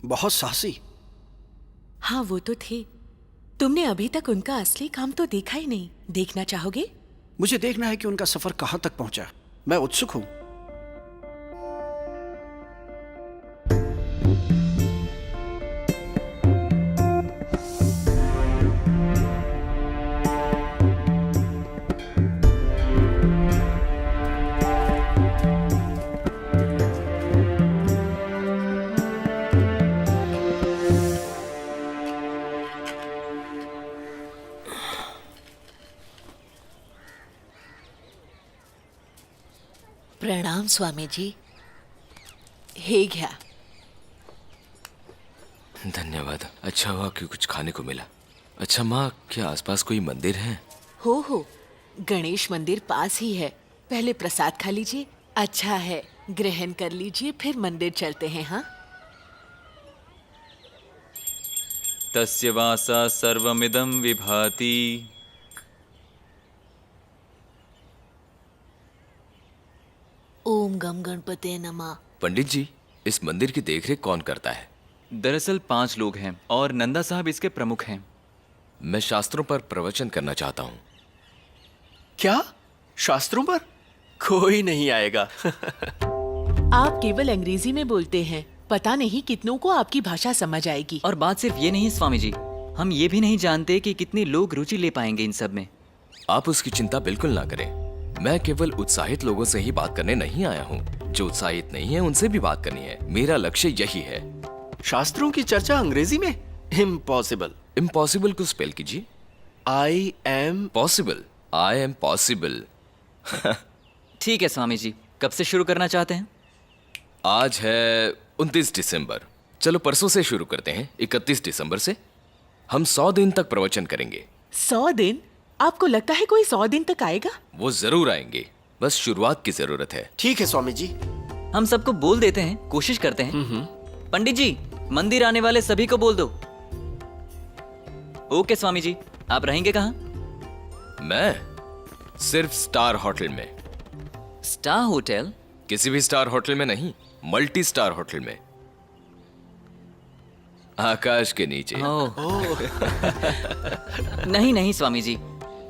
बहुत साहसी। हाँ, वो तो थे। तुमने अभी तक उनका असली काम तो देखा ही नहीं। देखना चाहोगे? मुझे देखना है कि उनका सफर कहां तक पहुंचा। मैं उत्सुक हूं। प्रणाम स्वामी जी। हे घ्या। धन्यवाद। अच्छा हुआ कि कुछ खाने को मिला। अच्छा माँ, क्या आसपास कोई मंदिर है? हो गणेश मंदिर पास ही है। पहले प्रसाद खा लीजिए। अच्छा है, ग्रहण कर लीजिए, फिर मंदिर चलते हैं। हाँ, तस्य वासा सर्वमिदं विभाति। ओम गम गणपते नमः। पंडित जी, इस मंदिर की देखरेख कौन करता है? दरअसल 5 लोग हैं और नंदा साहब इसके प्रमुख हैं। मैं शास्त्रों पर प्रवचन करना चाहता हूँ। क्या? शास्त्रों पर? कोई नहीं आएगा। आप केवल अंग्रेजी में बोलते हैं, पता नहीं कितनों को आपकी भाषा समझ आएगी। और बात सिर्फ ये नहीं है स्वामी जी, हम ये भी नहीं जानते कि कितने लोग रुचि ले पाएंगे इन सब में। आप उसकी चिंता बिल्कुल ना करें। मैं केवल उत्साहित लोगों से ही बात करने नहीं आया हूँ। जो उत्साहित नहीं है उनसे भी बात करनी है। मेरा लक्ष्य यही है। शास्त्रों की चर्चा अंग्रेजी में? इम्पॉसिबल। इम्पॉसिबल को स्पेल कीजिए। I am possible. I am possible. ठीक है स्वामी जी, कब से शुरू करना चाहते हैं? आज है 29 दिसंबर। चलो परसों से शुरू करते हैं। 31 दिसंबर से हम 100 दिन तक प्रवचन करेंगे। 100 दिन? आपको लगता है कोई 100 दिन तक आएगा? वो जरूर आएंगे, बस शुरुआत की जरूरत है। ठीक है स्वामी जी। हम सबको बोल देते हैं, कोशिश करते हैं। पंडित जी, मंदिर आने वाले सभी को बोल दो। ओके स्वामी जी, आप रहेंगे कहाँ? मैं सिर्फ स्टार होटल में। Star hotel? किसी भी स्टार होटल में नहीं, मल्टी स्टार होटल में, आकाश के नीचे। नहीं नहीं स्वामी जी,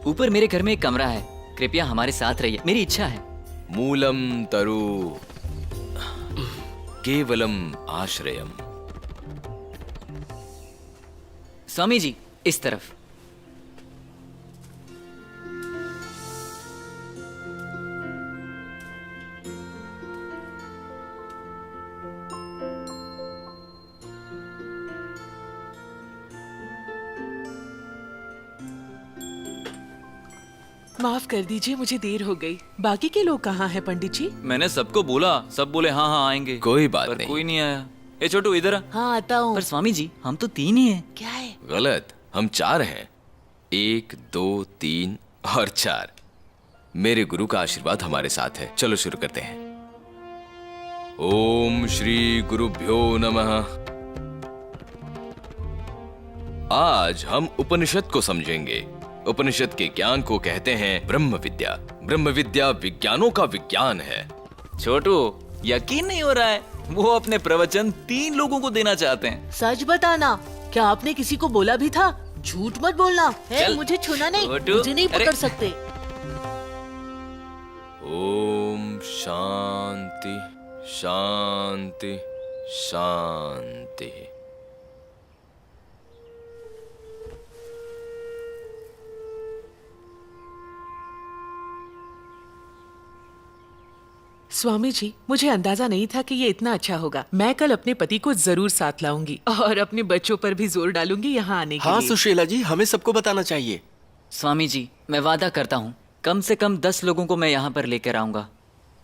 ऊपर मेरे घर में एक कमरा है, कृपया हमारे साथ रहिए, मेरी इच्छा है। मूलम तरु केवलम आश्रयम। स्वामी जी, इस तरफ। माफ कर दीजिए, मुझे देर हो गई। बाकी के लोग कहाँ हैं पंडित जी? मैंने सबको बोला, सब बोले हाँ हाँ आएंगे। कोई बात पर नहीं। कोई नहीं आया। ए छोटू, इधर आ। हाँ आता हूँ। पर स्वामी जी, हम तो 3 ही हैं। क्या है? गलत, हम 4 हैं। 1 2 3 और 4। मेरे गुरु का आशीर्वाद हमारे साथ है। चलो शुरू करते हैं। ओम श्री गुरुभ्यो नमः। आज हम उपनिषद को समझेंगे। उपनिषद के ज्ञान को कहते हैं ब्रह्म विद्या। ब्रह्म विद्या विज्ञानों का विज्ञान है। छोटू, यकीन नहीं हो रहा है, वो अपने प्रवचन 3 लोगों को देना चाहते हैं। सच बताना, क्या आपने किसी को बोला भी था? झूठ मत बोलना है। चल, मुझे छूना नहीं, छोटू, मुझे नहीं अरे। पकड़ सकते। ओम शांति शांति शांति। स्वामी जी, मुझे अंदाजा नहीं था कि ये इतना अच्छा होगा। मैं कल अपने पति को जरूर साथ लाऊंगी और अपने बच्चों पर भी जोर डालूंगी यहाँ आने के हाँ लिए। सुशीला जी, हमें सबको बताना चाहिए। स्वामी जी, मैं वादा करता हूँ, कम से कम 10 लोगों को मैं यहाँ पर लेकर आऊंगा।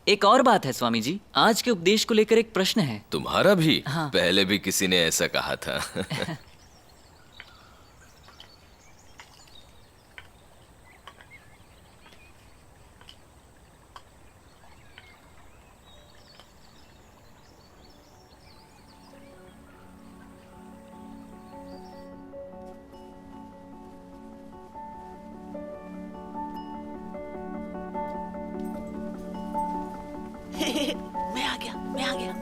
एक और बात है स्वामी जी, आज के उपदेश को लेकर एक प्रश्न है। तुम्हारा भी? हाँ। पहले भी किसी ने ऐसा कहा था। मैं आ गया, मैं आ गया।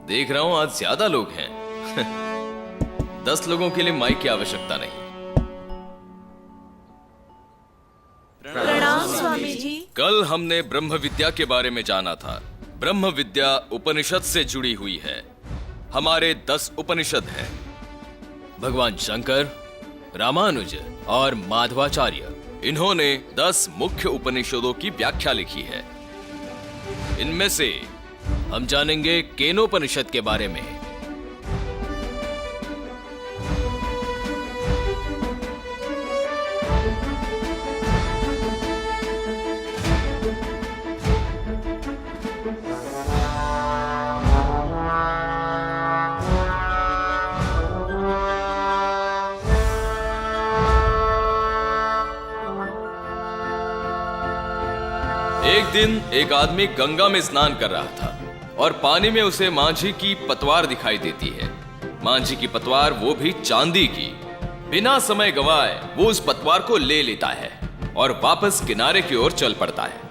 देख रहा हूं आज ज्यादा लोग हैं। 10 लोगों के लिए माइक की आवश्यकता नहीं। प्रणाम स्वामी जी। कल हमने ब्रह्म विद्या के बारे में जाना था। ब्रह्म विद्या उपनिषद से जुड़ी हुई है। हमारे 10 उपनिषद हैं। भगवान शंकर, रामानुज और माधवाचार्य, इन्होंने 10 मुख्य उपनिषदों की व्याख्या लिखी है। इनमें से हम जानेंगे केनोपनिषद के बारे में। दिन एक आदमी गंगा में स्नान कर रहा था और पानी में उसे मांझी की पतवार दिखाई देती है। मांझी की पतवार, वो भी चांदी की। बिना समय गंवाए वो उस पतवार को ले लेता है और वापस किनारे की ओर चल पड़ता है।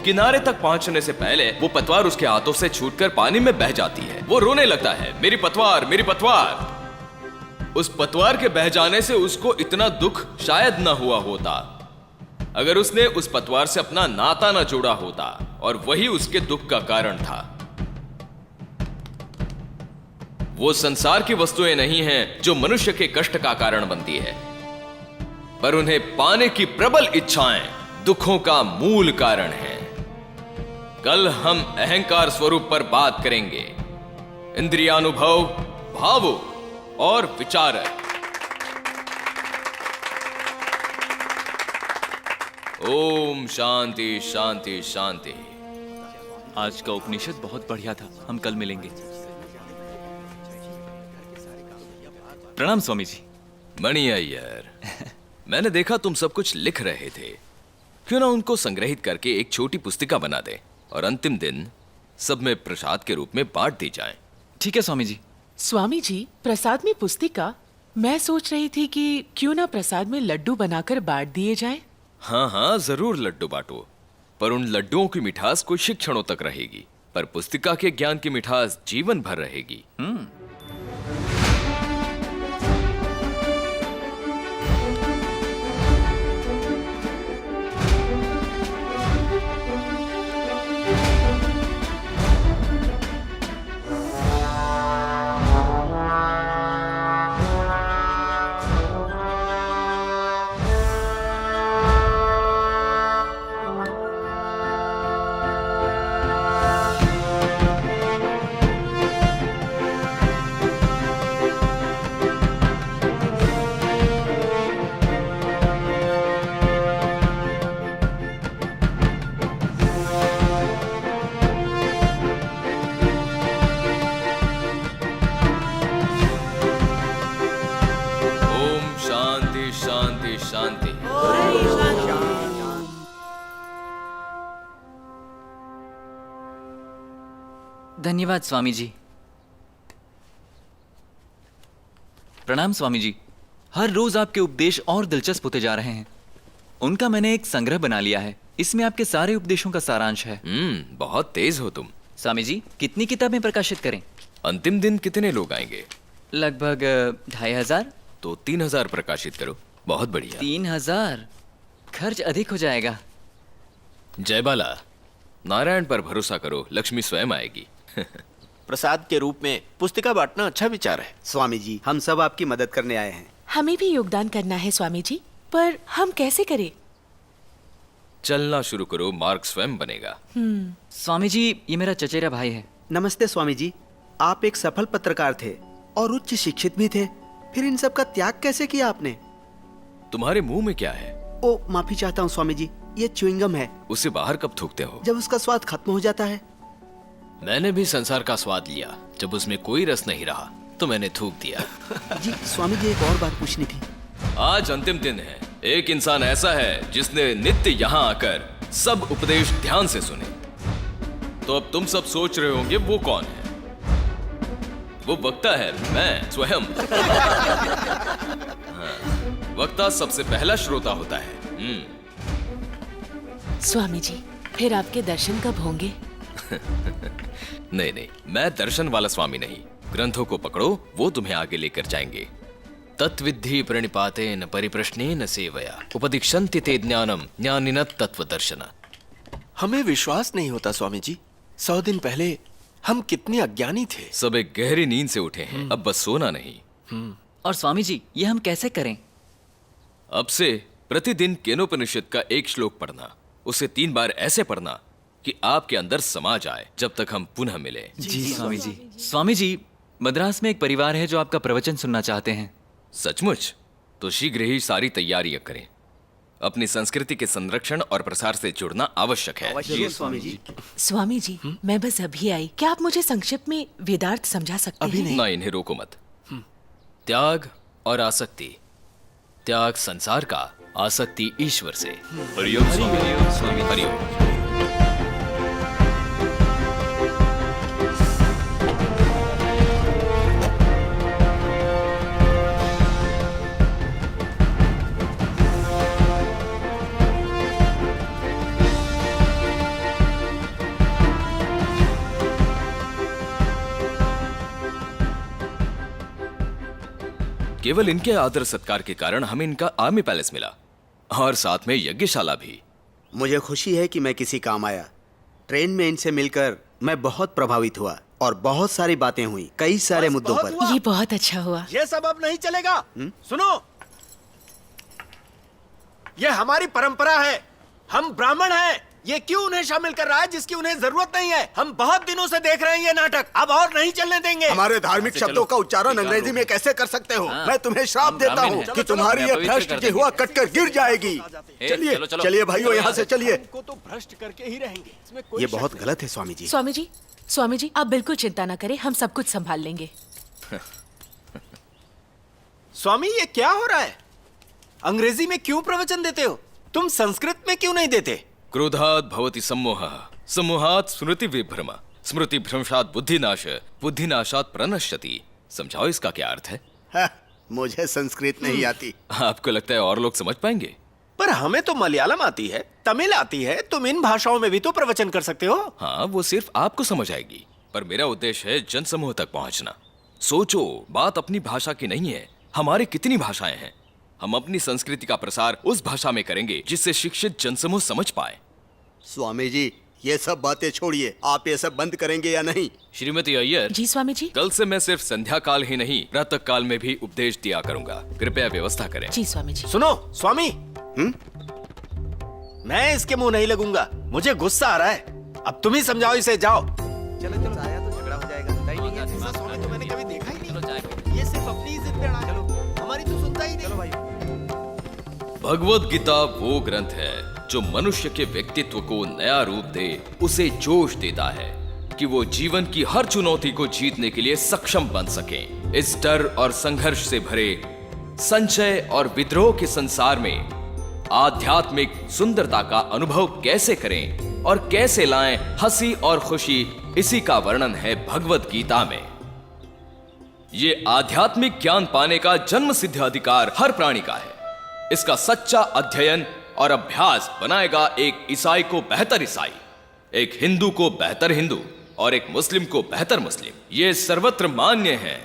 किनारे तक पहुंचने से पहले वो पतवार उसके हाथों से छूटकर पानी में बह जाती है। वो रोने लगता है, मेरी पतवार, मेरी पतवार। उस पतवार के बह जाने से उसको इतना दुख शायद न हुआ होता अगर उसने उस पतवार से अपना नाता न जोड़ा होता, और वही उसके दुख का कारण था। वो संसार की वस्तुएं नहीं हैं जो मनुष्य के कष्ट का कारण बनती है, पर उन्हें पाने की प्रबल इच्छाएं दुखों का मूल कारण है। कल हम अहंकार स्वरूप पर बात करेंगे, इंद्रियानुभव, भावुक और विचारक। ओम शांति शांति शांति। आज का उपनिषद बहुत बढ़िया था। हम कल मिलेंगे। प्रणाम स्वामी जी। मणि अय्यर, मैंने देखा तुम सब कुछ लिख रहे थे। क्यों ना उनको संग्रहित करके एक छोटी पुस्तिका बना दे और अंतिम दिन सब में प्रसाद के रूप में बांट दी जाए। ठीक है स्वामी जी। स्वामी जी, प्रसाद में पुस्तिका? मैं सोच रही थी कि क्यों ना प्रसाद में लड्डू बनाकर बांट दिए जाएं। हाँ हाँ, जरूर लड्डू बांटो, पर उन लड्डुओं की मिठास कुछ क्षणों तक रहेगी, पर पुस्तिका के ज्ञान की मिठास जीवन भर रहेगी। धन्यवाद स्वामी जी। प्रणाम स्वामी जी। हर रोज आपके उपदेश और दिलचस्प होते जा रहे हैं। उनका मैंने एक संग्रह बना लिया है। इसमें आपके सारे उपदेशों का सारांश है। बहुत तेज हो तुम। स्वामी जी, कितनी किताबें प्रकाशित करें? अंतिम दिन कितने लोग आएंगे? लगभग 2500। तो 3000 प्रकाशित करो। बहुत बढ़िया। 3000? खर्च अधिक हो जाएगा। जयबाला, नारायण पर भरोसा करो, लक्ष्मी स्वयं आएगी। प्रसाद के रूप में पुस्तिका बांटना अच्छा विचार है। स्वामी जी, हम सब आपकी मदद करने आए हैं। हमें भी योगदान करना है स्वामी जी, पर हम कैसे करें? चलना शुरू करो, मार्ग स्वयं बनेगा। स्वामी जी, ये मेरा चचेरा भाई है। नमस्ते स्वामी जी। आप एक सफल पत्रकार थे और उच्च शिक्षित भी थे, फिर इन सब का त्याग कैसे किया आपने? तुम्हारे मुंह में क्या है? ओ, माफी चाहता हूँ स्वामी जी, ये च्युइंगम है। उसे बाहर कब थूकते हो? जब उसका स्वाद खत्म हो जाता है। मैंने भी संसार का स्वाद लिया, जब उसमें कोई रस नहीं रहा तो मैंने थूक दिया। जी स्वामी जी, एक और बात पूछनी थी। आज अंतिम दिन है। एक इंसान ऐसा है जिसने नित्य यहाँ आकर सब उपदेश ध्यान से सुने। तो अब तुम सब सोच रहे होंगे वो कौन है? वो वक्ता है, मैं स्वयं। हाँ, वक्ता सबसे पहला श्रोता होता है। स्वामी जी, फिर आपके दर्शन कब होंगे? नहीं नहीं, मैं दर्शन वाला स्वामी नहीं। ग्रंथों को पकड़ो, वो तुम्हें आगे लेकर जाएंगे। तत्विद्धि प्रणिपातेन परिप्रश्नेन सेवया उपदिक्षन्ति ते ज्ञानम ज्ञानिन तत्वदर्शन। हमें विश्वास नहीं होता स्वामी जी, 100 दिन पहले हम कितने अज्ञानी थे। सब एक गहरी नींद से उठे हैं, अब बस सोना नहीं। और स्वामी जी, ये हम कैसे करें? अब से प्रतिदिन केनोपनिषद का एक श्लोक पढ़ना, उसे 3 बार ऐसे पढ़ना कि आपके अंदर समा जाए, जब तक हम पुनः मिले। जी स्वामी जी। स्वामी जी, मद्रास में एक परिवार है जो आपका प्रवचन सुनना चाहते हैं। सचमुच? तो शीघ्र ही सारी तैयारियां करें। अपनी संस्कृति के संरक्षण और प्रसार से जुड़ना आवश्यक है। स्वामी जी। स्वामी जी, मैं बस अभी आई। क्या आप मुझे संक्षिप्त में वेदार्थ समझा सकते हैं? अभी नहीं। ना, इन्हें रोको मत। त्याग और आसक्ति। त्याग संसार का, आसक्ति ईश्वर से। हरिओम स्वामी। हरिओम। केवल इनके आदर सत्कार के कारण हमें इनका आर्मी पैलेस मिला और साथ में यज्ञशाला भी। मुझे खुशी है कि मैं किसी काम आया। ट्रेन में इनसे मिलकर मैं बहुत प्रभावित हुआ और बहुत सारी बातें हुई कई सारे मुद्दों पर। ये बहुत अच्छा हुआ। ये सब अब नहीं चलेगा। सुनो, ये हमारी परंपरा है, हम ब्राह्मण हैं। ये क्यों उन्हें शामिल कर रहा है जिसकी उन्हें जरूरत नहीं है? हम बहुत दिनों से देख रहे हैं ये नाटक, अब और नहीं चलने देंगे। हमारे धार्मिक शब्दों का उच्चारण अंग्रेजी में कैसे कर सकते हो? मैं तुम्हें श्राप देता हूँ कि तुम्हारी ये भ्रष्ट की हुआ कटकर गिर जाएगी। चलिए चलिए भाइयों, यहाँ से चलिए। तो भ्रष्ट करके ही रहेंगे, इसमें ये बहुत गलत है स्वामी जी। स्वामी जी आप बिल्कुल चिंता ना करें, हम सब कुछ संभाल लेंगे। स्वामी ये क्या हो रहा है? अंग्रेजी में क्यों प्रवचन देते हो? तुम संस्कृत में क्यों नहीं देते? क्रोधात् भवति सम्मोहः, सम्मोहात् स्मृति विभ्रम, स्मृति भ्रंशात् बुद्धिनाश, बुद्धिनाशात् प्रणश्यति। समझाओ इसका क्या अर्थ है? मुझे संस्कृत नहीं आती। आपको लगता है और लोग समझ पाएंगे? पर हमें तो मलयालम आती है, तमिल आती है, तुम इन भाषाओं में भी तो प्रवचन कर सकते हो। हाँ, वो सिर्फ आपको समझ आएगी, पर मेरा उद्देश्य है जनसमूह तक पहुंचना। सोचो, बात अपनी भाषा की नहीं है, हमारी कितनी भाषाएं हैं। हम अपनी संस्कृति का प्रसार उस भाषा में करेंगे जिससे शिक्षित जनसमूह समझ पाए। स्वामी जी ये सब बातें छोड़िए, आप ये सब बंद करेंगे या नहीं? श्रीमती अय्यर। जी स्वामी जी। कल से मैं सिर्फ संध्या काल ही नहीं, प्रातः काल में भी उपदेश दिया करूंगा। कृपया व्यवस्था करें। जी स्वामी जी। सुनो स्वामी, मैं इसके मुंह नहीं लगूंगा, मुझे गुस्सा आ रहा है। अब तुम ही समझाओ इसे, जाओ। चलो चलो, आया तो झगड़ा हो जाएगा। ऐसा स्वामी तो मैंने कभी देखा ही नहीं। ये सिर्फ अपनी इज्जत पे अड़ा, चलो हमारी तो सुनता ही नहीं। चलो भाई। भगवत गीता वो ग्रंथ है जो मनुष्य के व्यक्तित्व को नया रूप दे, उसे जोश देता है कि वो जीवन की हर चुनौती को जीतने के लिए सक्षम बन सके। इस डर और संघर्ष से भरे संशय और विद्रोह के संसार में आध्यात्मिक सुंदरता का अनुभव कैसे करें और कैसे लाएं हंसी और खुशी, इसी का वर्णन है भगवत गीता में। ये आध्यात्मिक ज्ञान पाने का जन्म सिद्ध अधिकार हर प्राणी का है। इसका सच्चा अध्ययन और अभ्यास बनाएगा एक ईसाई को बेहतर ईसाई, एक हिंदू को बेहतर हिंदू और एक मुस्लिम को बेहतर मुस्लिम। ये सर्वत्र मान्य है।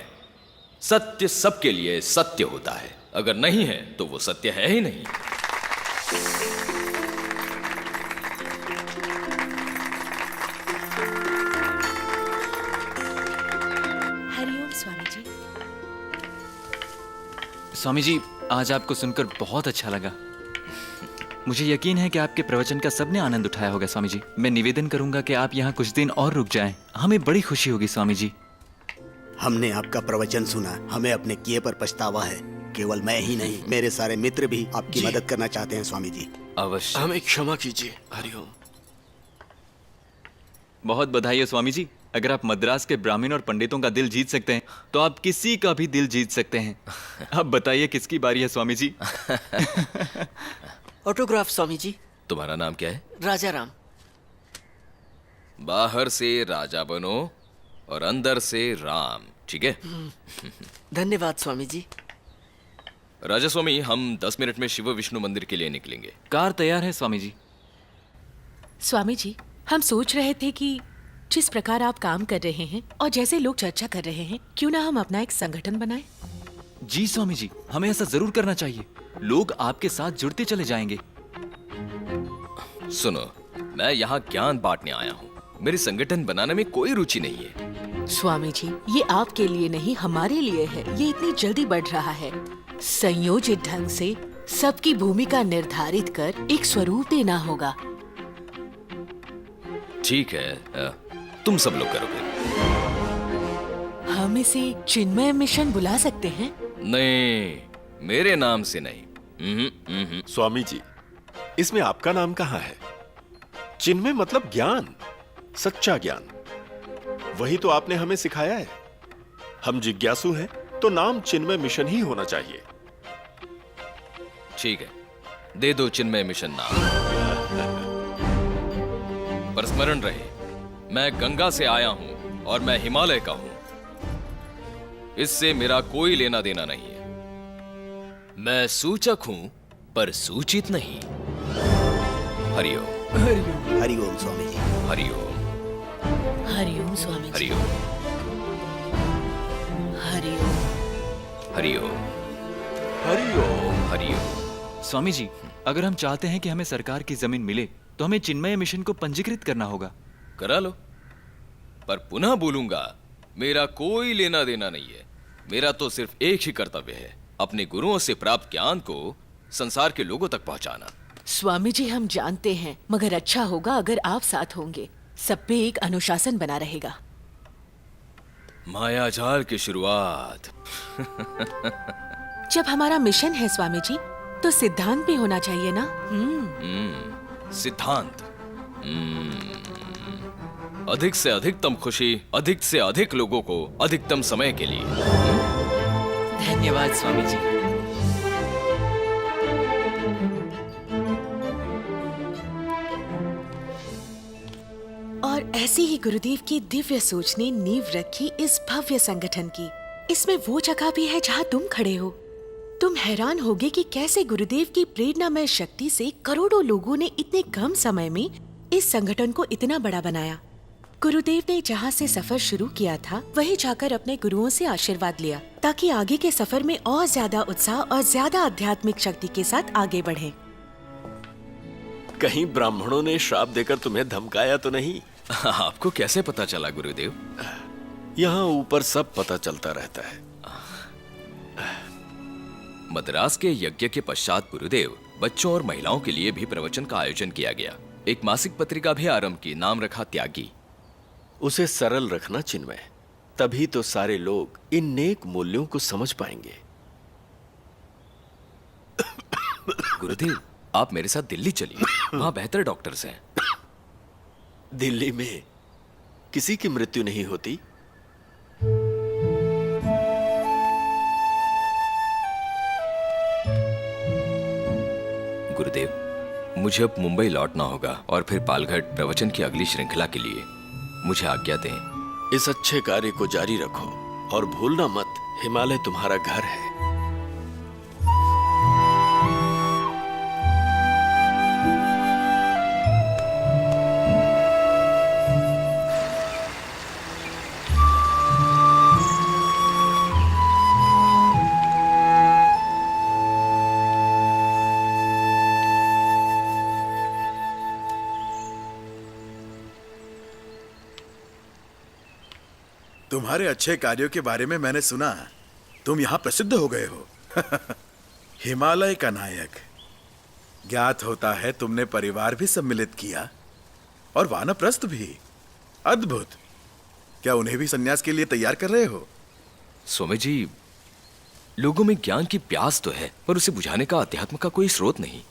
सत्य सबके लिए सत्य होता है, अगर नहीं है तो वो सत्य है ही नहीं। हरिओम स्वामी जी। स्वामी जी आज आपको सुनकर बहुत अच्छा लगा। मुझे यकीन है कि आपके प्रवचन का सबने आनंद उठाया होगा। स्वामी जी मैं निवेदन करूंगा कि आप यहाँ कुछ दिन और रुक जाएं, हमें बड़ी खुशी होगी। स्वामी जी हमने आपका प्रवचन सुना, हमें अपने किए पर पछतावा है। केवल मैं ही नहीं, मेरे सारे मित्र भी आपकी मदद करना चाहते हैं स्वामी जी। अवश्य। हमें क्षमा कीजिए। हरिओम। बहुत बधाई है स्वामी जी। अगर आप मद्रास के ब्राह्मण और पंडितों का दिल जीत सकते हैं तो आप किसी का भी दिल जीत सकते हैं। अब बताइए किसकी बारी है स्वामी जी? ऑटोग्राफ स्वामी जी। तुम्हारा नाम क्या है? राजा राम। बाहर से राजा बनो और अंदर से राम, ठीक है? धन्यवाद स्वामी जी। राजा स्वामी, हम 10 मिनट में शिव विष्णु मंदिर के लिए निकलेंगे। कार तैयार है स्वामी जी। स्वामी जी हम सोच रहे थे कि जिस प्रकार आप काम कर रहे हैं और जैसे लोग चर्चा कर रहे हैं, क्यों ना हम अपना एक संगठन बनाएं? जी स्वामी जी, हमें ऐसा जरूर करना चाहिए। लोग आपके साथ जुड़ते चले जाएंगे। सुनो, मैं यहाँ ज्ञान बांटने आया हूँ, मेरी संगठन बनाने में कोई रुचि नहीं है। स्वामी जी ये आपके लिए नहीं हमारे लिए है। ये इतनी जल्दी बढ़ रहा है। संयोजित ढंग से सबकी भूमिका निर्धारित कर एक स्वरूप देना होगा। ठीक है, तुम सब लोग करोगे। हम इसे चिन्मय मिशन बुला सकते हैं? नहीं, मेरे नाम से नहीं। स्वामी जी इसमें आपका नाम कहाँ है? चिन्मय मतलब ज्ञान, सच्चा ज्ञान। वही तो आपने हमें सिखाया है। हम जिज्ञासु हैं तो नाम चिन्मय मिशन ही होना चाहिए। ठीक है, दे दो चिन्मय मिशन नाम। पर स्मरण रहे, मैं गंगा से आया हूं और मैं हिमालय का हूं। इससे मेरा कोई लेना देना नहीं है। मैं सूचक हूं पर सूचित नहीं। हरिओम। हरिओम। हरिओम स्वामी जी। हरिओम। हरिओम स्वामी जी। हरिओम। हरिओम। हरिओम। हरिओम। हरिओम। स्वामी जी, अगर हम चाहते हैं कि हमें सरकार की जमीन मिले तो हमें चिन्मय मिशन को पंजीकृत करना होगा। करा लो, पर पुनः बोलूंगा, मेरा कोई लेना देना नहीं है। मेरा तो सिर्फ एक ही कर्तव्य है, अपने गुरुओं से प्राप्त ज्ञान को संसार के लोगों तक पहुंचाना। स्वामी जी, हम जानते हैं, मगर अच्छा होगा अगर आप साथ होंगे। सब पे एक अनुशासन बना रहेगा। मायाजाल की शुरुआत। जब हमारा मिशन है स्वामी जी, तो सिद्धांत भी होना चाहिए ना। सिद्धांत। अधिक से अधिकतम खुशी, अधिक से अधिक लोगों को अधिकतम समय के लिए। धन्यवाद स्वामी जी। और ऐसी ही गुरुदेव की दिव्य सोच ने नींव रखी इस भव्य संगठन की। इसमें वो जगह भी है जहाँ तुम खड़े हो। तुम हैरान होगे कि कैसे गुरुदेव की प्रेरणामय शक्ति से करोड़ों लोगों ने इतने कम समय में इस संगठन को इतना बड़ा बनाया। गुरुदेव ने जहाँ से सफर शुरू किया था, वहीं जाकर अपने गुरुओं से आशीर्वाद लिया, ताकि आगे के सफर में और ज्यादा उत्साह और ज्यादा आध्यात्मिक शक्ति के साथ आगे बढ़ें। कहीं ब्राह्मणों ने श्राप देकर तुम्हें धमकाया तो नहीं? आपको कैसे पता चला गुरुदेव? यहाँ ऊपर सब पता चलता रहता है। मद्रास के यज्ञ के पश्चात गुरुदेव बच्चों और महिलाओं के लिए भी प्रवचन का आयोजन किया गया। एक मासिक पत्रिका भी आरंभ की, नाम रखा त्यागी। उसे सरल रखना चिन्मय, तभी तो सारे लोग इन नेक मूल्यों को समझ पाएंगे। गुरुदेव, आप मेरे साथ दिल्ली चलिए, वहां बेहतर डॉक्टर्स हैं। दिल्ली में किसी की मृत्यु नहीं होती। गुरुदेव, मुझे अब मुंबई लौटना होगा और फिर पालघाट प्रवचन की अगली श्रृंखला के लिए। मुझे आज्ञा दें। इस अच्छे कार्य को जारी रखो और भूलना मत, हिमालय तुम्हारा घर है। तुम्हारे अच्छे कार्यों के बारे में मैंने सुना। तुम यहाँ प्रसिद्ध हो गए हो। हिमालय का नायक। ज्ञात होता है तुमने परिवार भी सम्मिलित किया और वानप्रस्थ भी। अद्भुत। क्या उन्हें भी सन्यास के लिए तैयार कर रहे हो? स्वामी जी, लोगों में ज्ञान की प्यास तो है, पर उसे बुझाने का अध्यात्म का कोई स्रोत नहीं।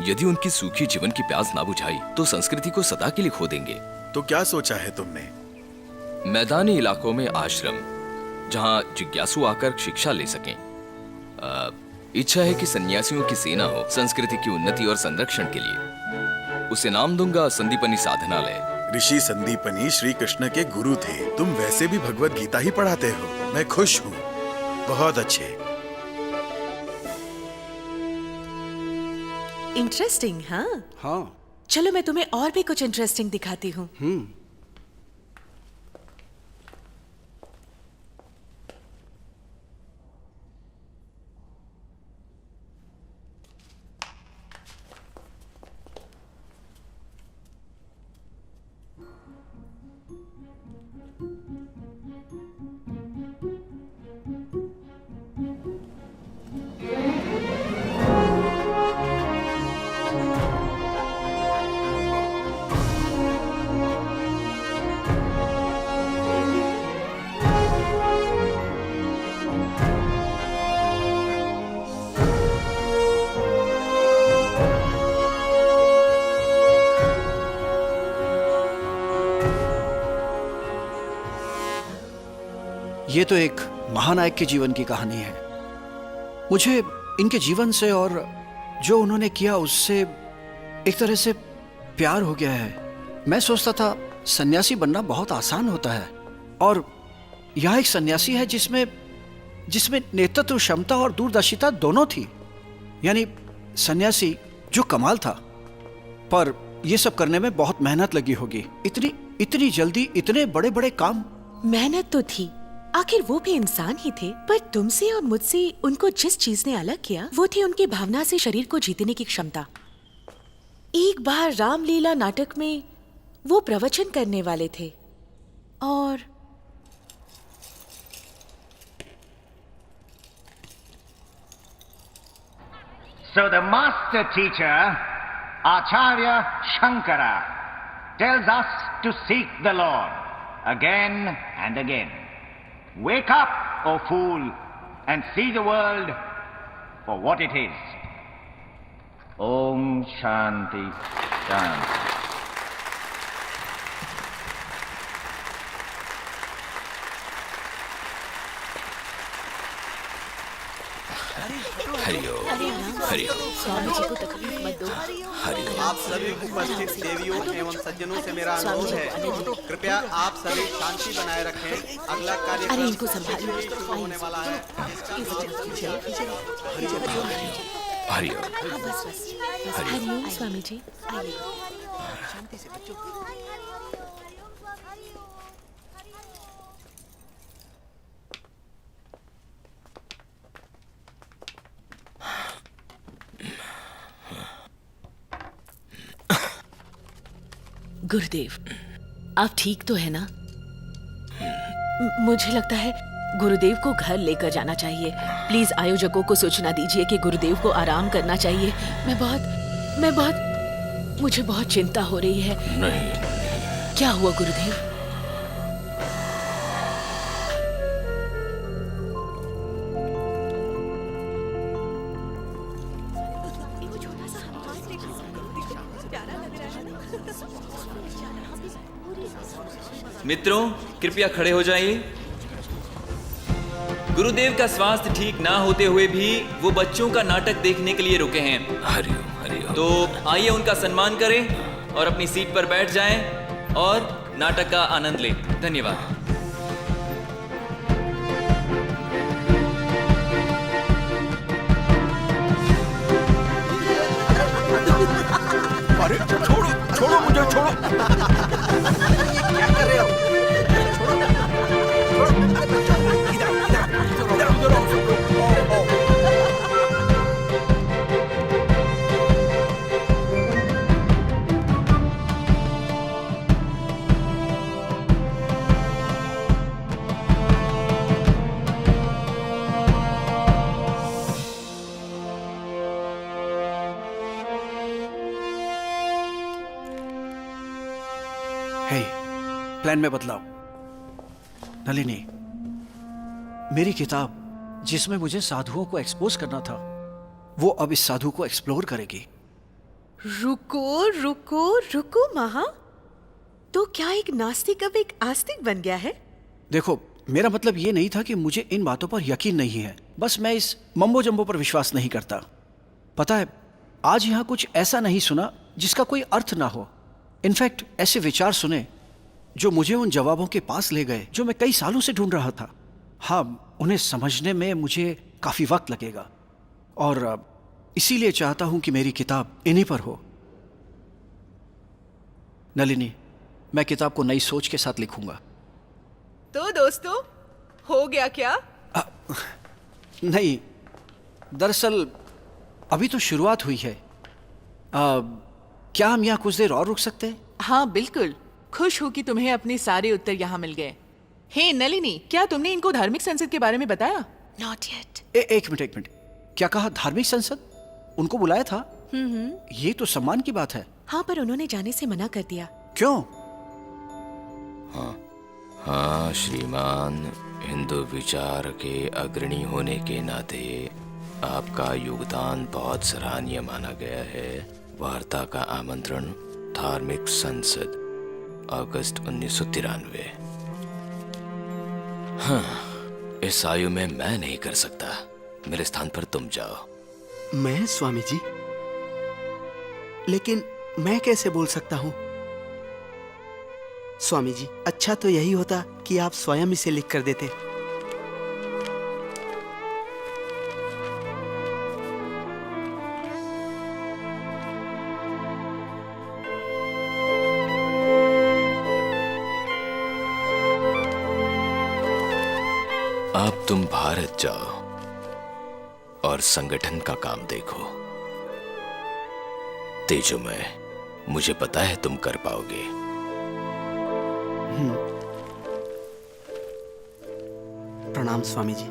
यदि उनकी सूखी जीवन की प्यास ना बुझाई तो संस्कृति को सदा के लिए खो देंगे। तो क्या सोचा है तुमने? मैदानी इलाकों में आश्रम, जहां जिज्ञासु आकर शिक्षा ले सकें। इच्छा है कि सन्यासियों की सेना हो संस्कृति की उन्नति और संरक्षण के लिए। उसे नाम दूंगा संदीपनी साधनालय। ऋषि संदीपनी श्री कृष्ण के गुरु थे। तुम वैसे भी भगवत गीता ही पढ़ाते हो। मैं खुश हूँ। बहुत अच्छे। इंटरेस्टिंग। हाँ, चलो मैं तुम्हें और भी कुछ इंटरेस्टिंग दिखाती हूँ। ये तो एक महानायक के जीवन की कहानी है। मुझे इनके जीवन से और जो उन्होंने किया उससे एक तरह से प्यार हो गया है। मैं सोचता था सन्यासी बनना बहुत आसान होता है, और यह एक सन्यासी है जिसमें नेतृत्व क्षमता और दूरदर्शिता दोनों थी। यानी सन्यासी जो कमाल था, पर यह सब करने में बहुत मेहनत लगी होगी। इतनी जल्दी इतने बड़े बड़े काम। मेहनत तो थी, आखिर वो भी इंसान ही थे, पर तुमसे और मुझसे उनको जिस चीज ने अलग किया वो थी उनकी भावना से शरीर को जीतने की क्षमता। एक बार रामलीला नाटक में वो प्रवचन करने वाले थे और So the master teacher, Acharya Shankara, tells us to seek the Lord again and again. Wake up, O fool, and see the world for what it is. Om Shanti Shanti. Hariom Hariom Swami ji को तकलीफ मत दो। हरिओम। आप सभी उपस्थित देवियों एवं सज्जनों से मेरा अनुरोध है, कृपया आप सभी शांति बनाए रखें। अगला कार्यक्रम अरे इनको संभालिए। शुरू होने वाला है। हरिओम। हरिओम स्वामी जी, आइए। शांति से बच्चों। गुरुदेव, आप ठीक तो है ना? मुझे लगता है गुरुदेव को घर लेकर जाना चाहिए। प्लीज आयोजकों को सूचना दीजिए कि गुरुदेव को आराम करना चाहिए। मुझे बहुत चिंता हो रही है। नहीं। क्या हुआ गुरुदेव? मित्रों, कृपया खड़े हो जाइए। गुरुदेव का स्वास्थ्य ठीक ना होते हुए भी वो बच्चों का नाटक देखने के लिए रुके हैं। हरिओम हरिओम। तो आइए उनका सम्मान करें और अपनी सीट पर बैठ जाएं और नाटक का आनंद लें। धन्यवाद। अरे छोड़ो छोड़ो मुझे, छोड़ो। क्या कर रहे हो? हे, प्लान में बदलाव। नलिनी, मेरी किताब जिसमें मुझे साधुओं को एक्सपोज करना था, वो अब इस साधु को एक्सप्लोर करेगी। रुको रुको रुको महा, तो क्या एक नास्तिक अब एक आस्तिक बन गया है? देखो, मेरा मतलब ये नहीं था कि मुझे इन बातों पर यकीन नहीं है, बस मैं इस मम्बो जम्बो पर विश्वास नहीं करता। पता है, आज यहाँ कुछ ऐसा नहीं सुना जिसका कोई अर्थ ना हो। इनफैक्ट ऐसे विचार सुने जो मुझे उन जवाबों के पास ले गए जो मैं कई सालों से ढूंढ रहा था। हाँ, उन्हें समझने में मुझे काफी वक्त लगेगा और इसीलिए चाहता हूं कि मेरी किताब इन्हीं पर हो। नलिनी, मैं किताब को नई सोच के साथ लिखूंगा। तो दोस्तों, हो गया क्या? नहीं, दरअसल अभी तो शुरुआत हुई है। क्या हम यहाँ कुछ देर और रुक सकते हैं? हाँ बिल्कुल, खुश हूँ कि तुम्हें अपने सारे उत्तर यहाँ मिल गए। हे नलिनी, क्या तुमने इनको धार्मिक संसद के बारे में बताया? Not yet. एक मिनट, क्या कहा? धार्मिक संसद? उनको बुलाया था? ये तो सम्मान की बात है। हाँ, पर उन्होंने जाने से मना कर दिया। क्यों? हाँ श्रीमान, हिंदू विचार के अग्रणी होने के नाते आपका योगदान बहुत सराहनीय माना गया है। वार्ता का आमंत्रण, धार्मिक संसद, अगस्त 1993। हाँ, इस आयु में मैं नहीं कर सकता। मेरे स्थान पर तुम जाओ। मैं स्वामी जी? लेकिन मैं कैसे बोल सकता हूँ? स्वामी जी, अच्छा तो यही होता कि आप स्वयं इसे लिख कर देते। अब तुम भारत जाओ और संगठन का काम देखो। तेजोमय, मुझे पता है तुम कर पाओगे। प्रणाम स्वामी जी।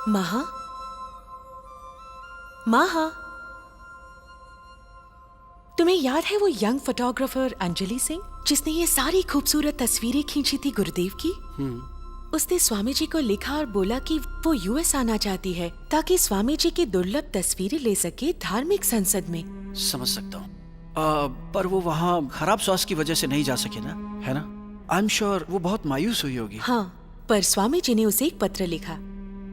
महा, महा, तुम्हें याद है वो यंग फोटोग्राफर अंजलि सिंह जिसने ये सारी खूबसूरत तस्वीरें खींची थी गुरुदेव की? उसने स्वामी जी को लिखा और बोला कि वो यूएस आना चाहती है ताकि स्वामी जी की दुर्लभ तस्वीरें ले सके धार्मिक संसद में। समझ सकता हूँ, पर वो वहाँ खराब स्वास्थ्य की वजह से नहीं जा सके ना, है ना? आई एम श्योर वो बहुत मायूस हुई होगी। हाँ, पर स्वामी जी ने उसे एक पत्र लिखा।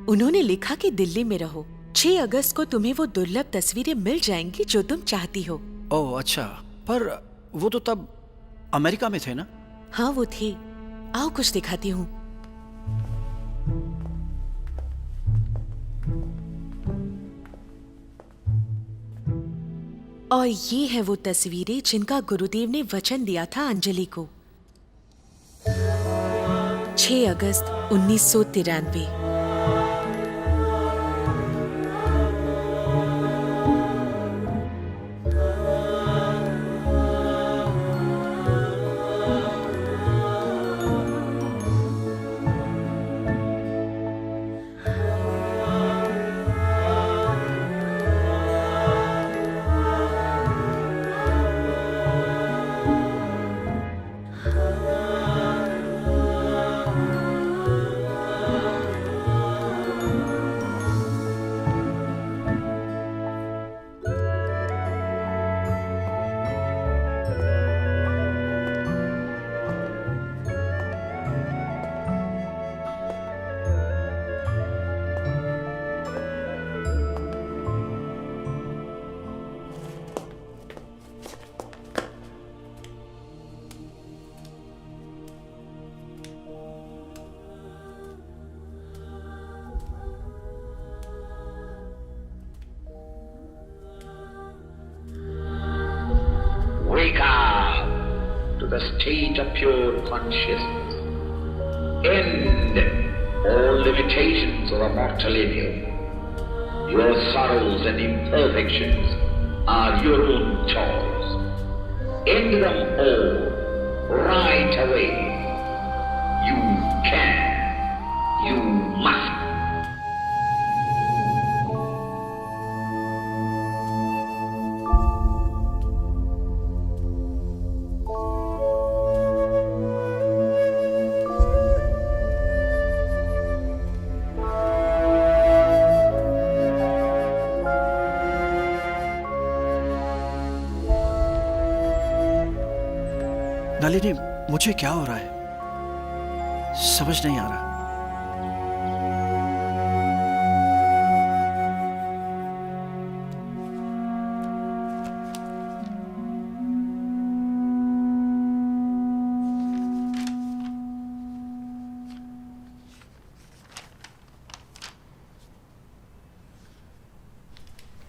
उन्होंने लिखा कि दिल्ली में रहो, 6 अगस्त को तुम्हें वो दुर्लभ तस्वीरें मिल जाएंगी जो तुम चाहती हो। ओह अच्छा, पर वो तो तब अमेरिका में थे ना? हाँ वो थे। आओ कुछ दिखाती हूँ। और ये है वो तस्वीरें जिनका गुरुदेव ने वचन दिया था अंजलि को। 6 अगस्त 1993। Wake up to the state of pure consciousness. End all limitations of a mortal evil. Your sorrows and imperfections are your own choice. End them all right away. You can. You must. Nalini, मुझे क्या हो रहा है समझ नहीं आ रहा।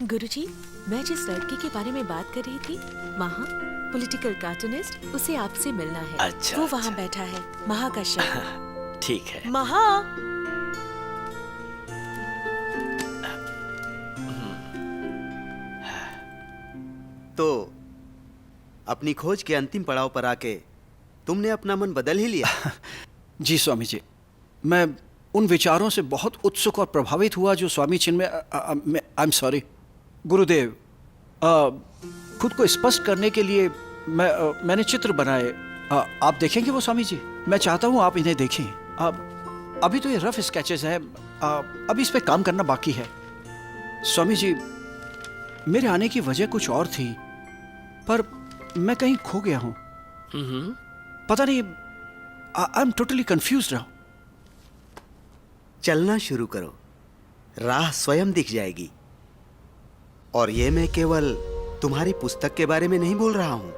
गुरुजी, मैं जिस लड़के के बारे में बात कर रही थी, महा, पॉलिटिकल कार्टूनिस्ट, उसे आपसे मिलना है। अच्छा, वो वहाँ बैठा है, महा का शब्द। ठीक है। महा, तो अपनी खोज के अंतिम पड़ाव पर आके तुमने अपना मन बदल ही लिया। जी स्वामी जी, मैं उन विचारों से बहुत उत्सुक और प्रभावित हुआ जो स्वामी चिन्मय, आई एम सॉरी गुरुदेव, खुद को स्पष्ट करने के लिए मैंने चित्र बनाए। आप देखेंगे वो स्वामी जी? मैं चाहता हूँ आप इन्हें देखें। अभी तो ये रफ स्केचेस हैं, अभी इस पे काम करना बाकी है। स्वामी जी, मेरे आने की वजह कुछ और थी, पर मैं कहीं खो गया हूँ। पता नहीं, आई एम टोटली कंफ्यूज रहा। चलना शुरू करो, राह स्वयं दिख जाएगी। और ये मैं केवल तुम्हारी पुस्तक के बारे में नहीं बोल रहा हूं।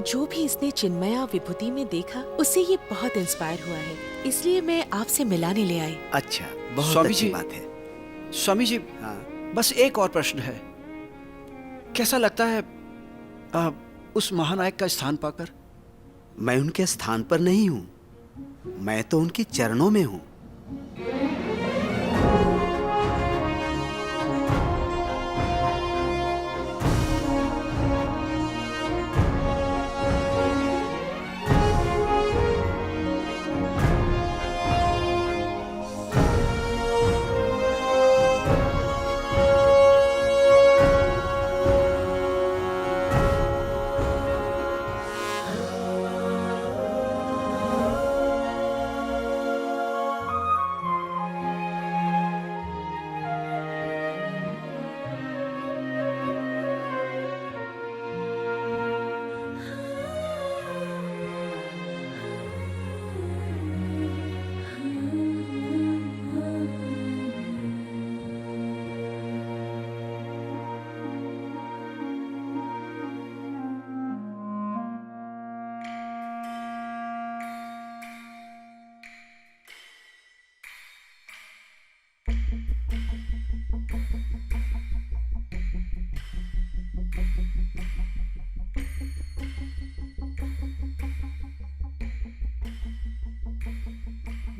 जो भी इसने चिन्मया विभूति में देखा उससे ये बहुत इंस्पायर हुआ है, इसलिए मैं आपसे मिलाने ले आई। अच्छा, बहुत स्वामी अच्छी जी, बात है। स्वामी जी, हाँ। बस एक और प्रश्न है। कैसा लगता है उस महानायक का स्थान पाकर? मैं उनके स्थान पर नहीं हूं, मैं तो उनके चरणों में हूं।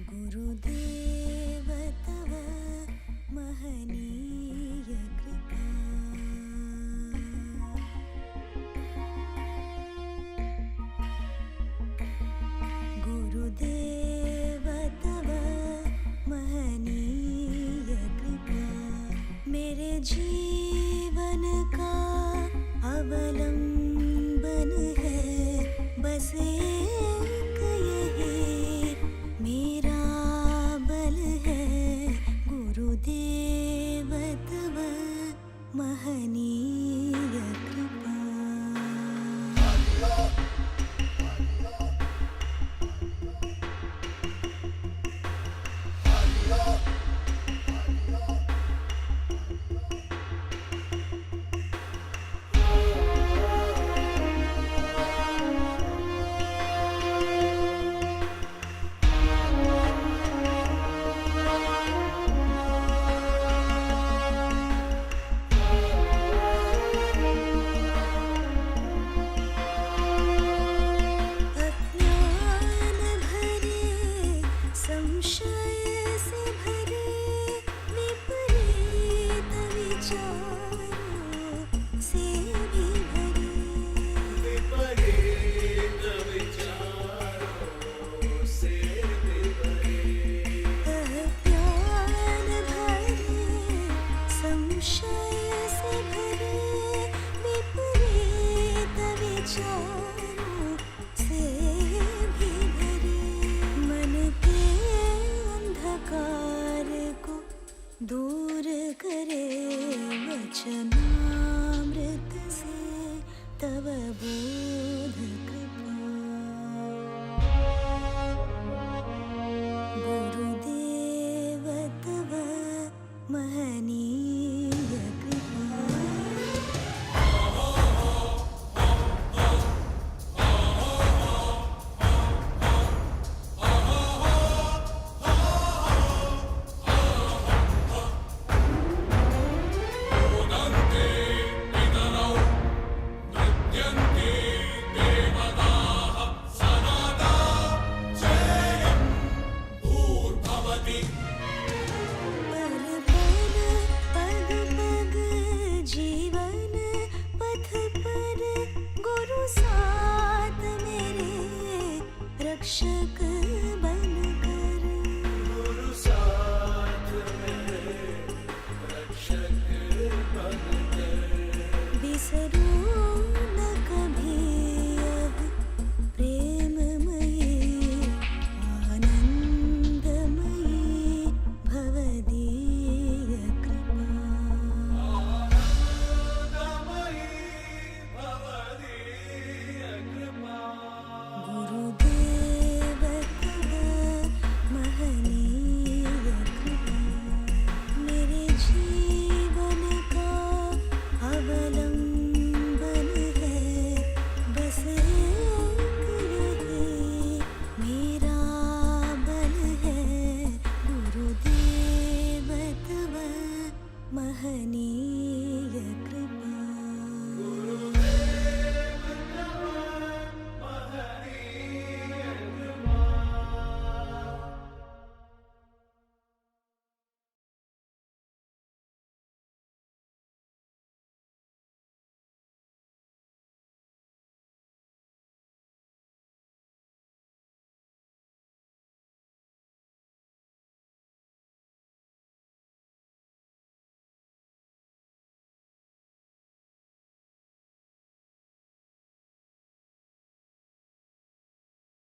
गुरुदेव तव महनीय कृपा, गुरुदेव तव महनीय कृपा, मेरे जीवन का अवलंबन है बस एक यही मेरा बल है, गुरुदेव तव महनीय कृपा। दूर करे वचनामृत से तव बोध कृपा, गुरुदेव तव महनीय कृपा। रक्षक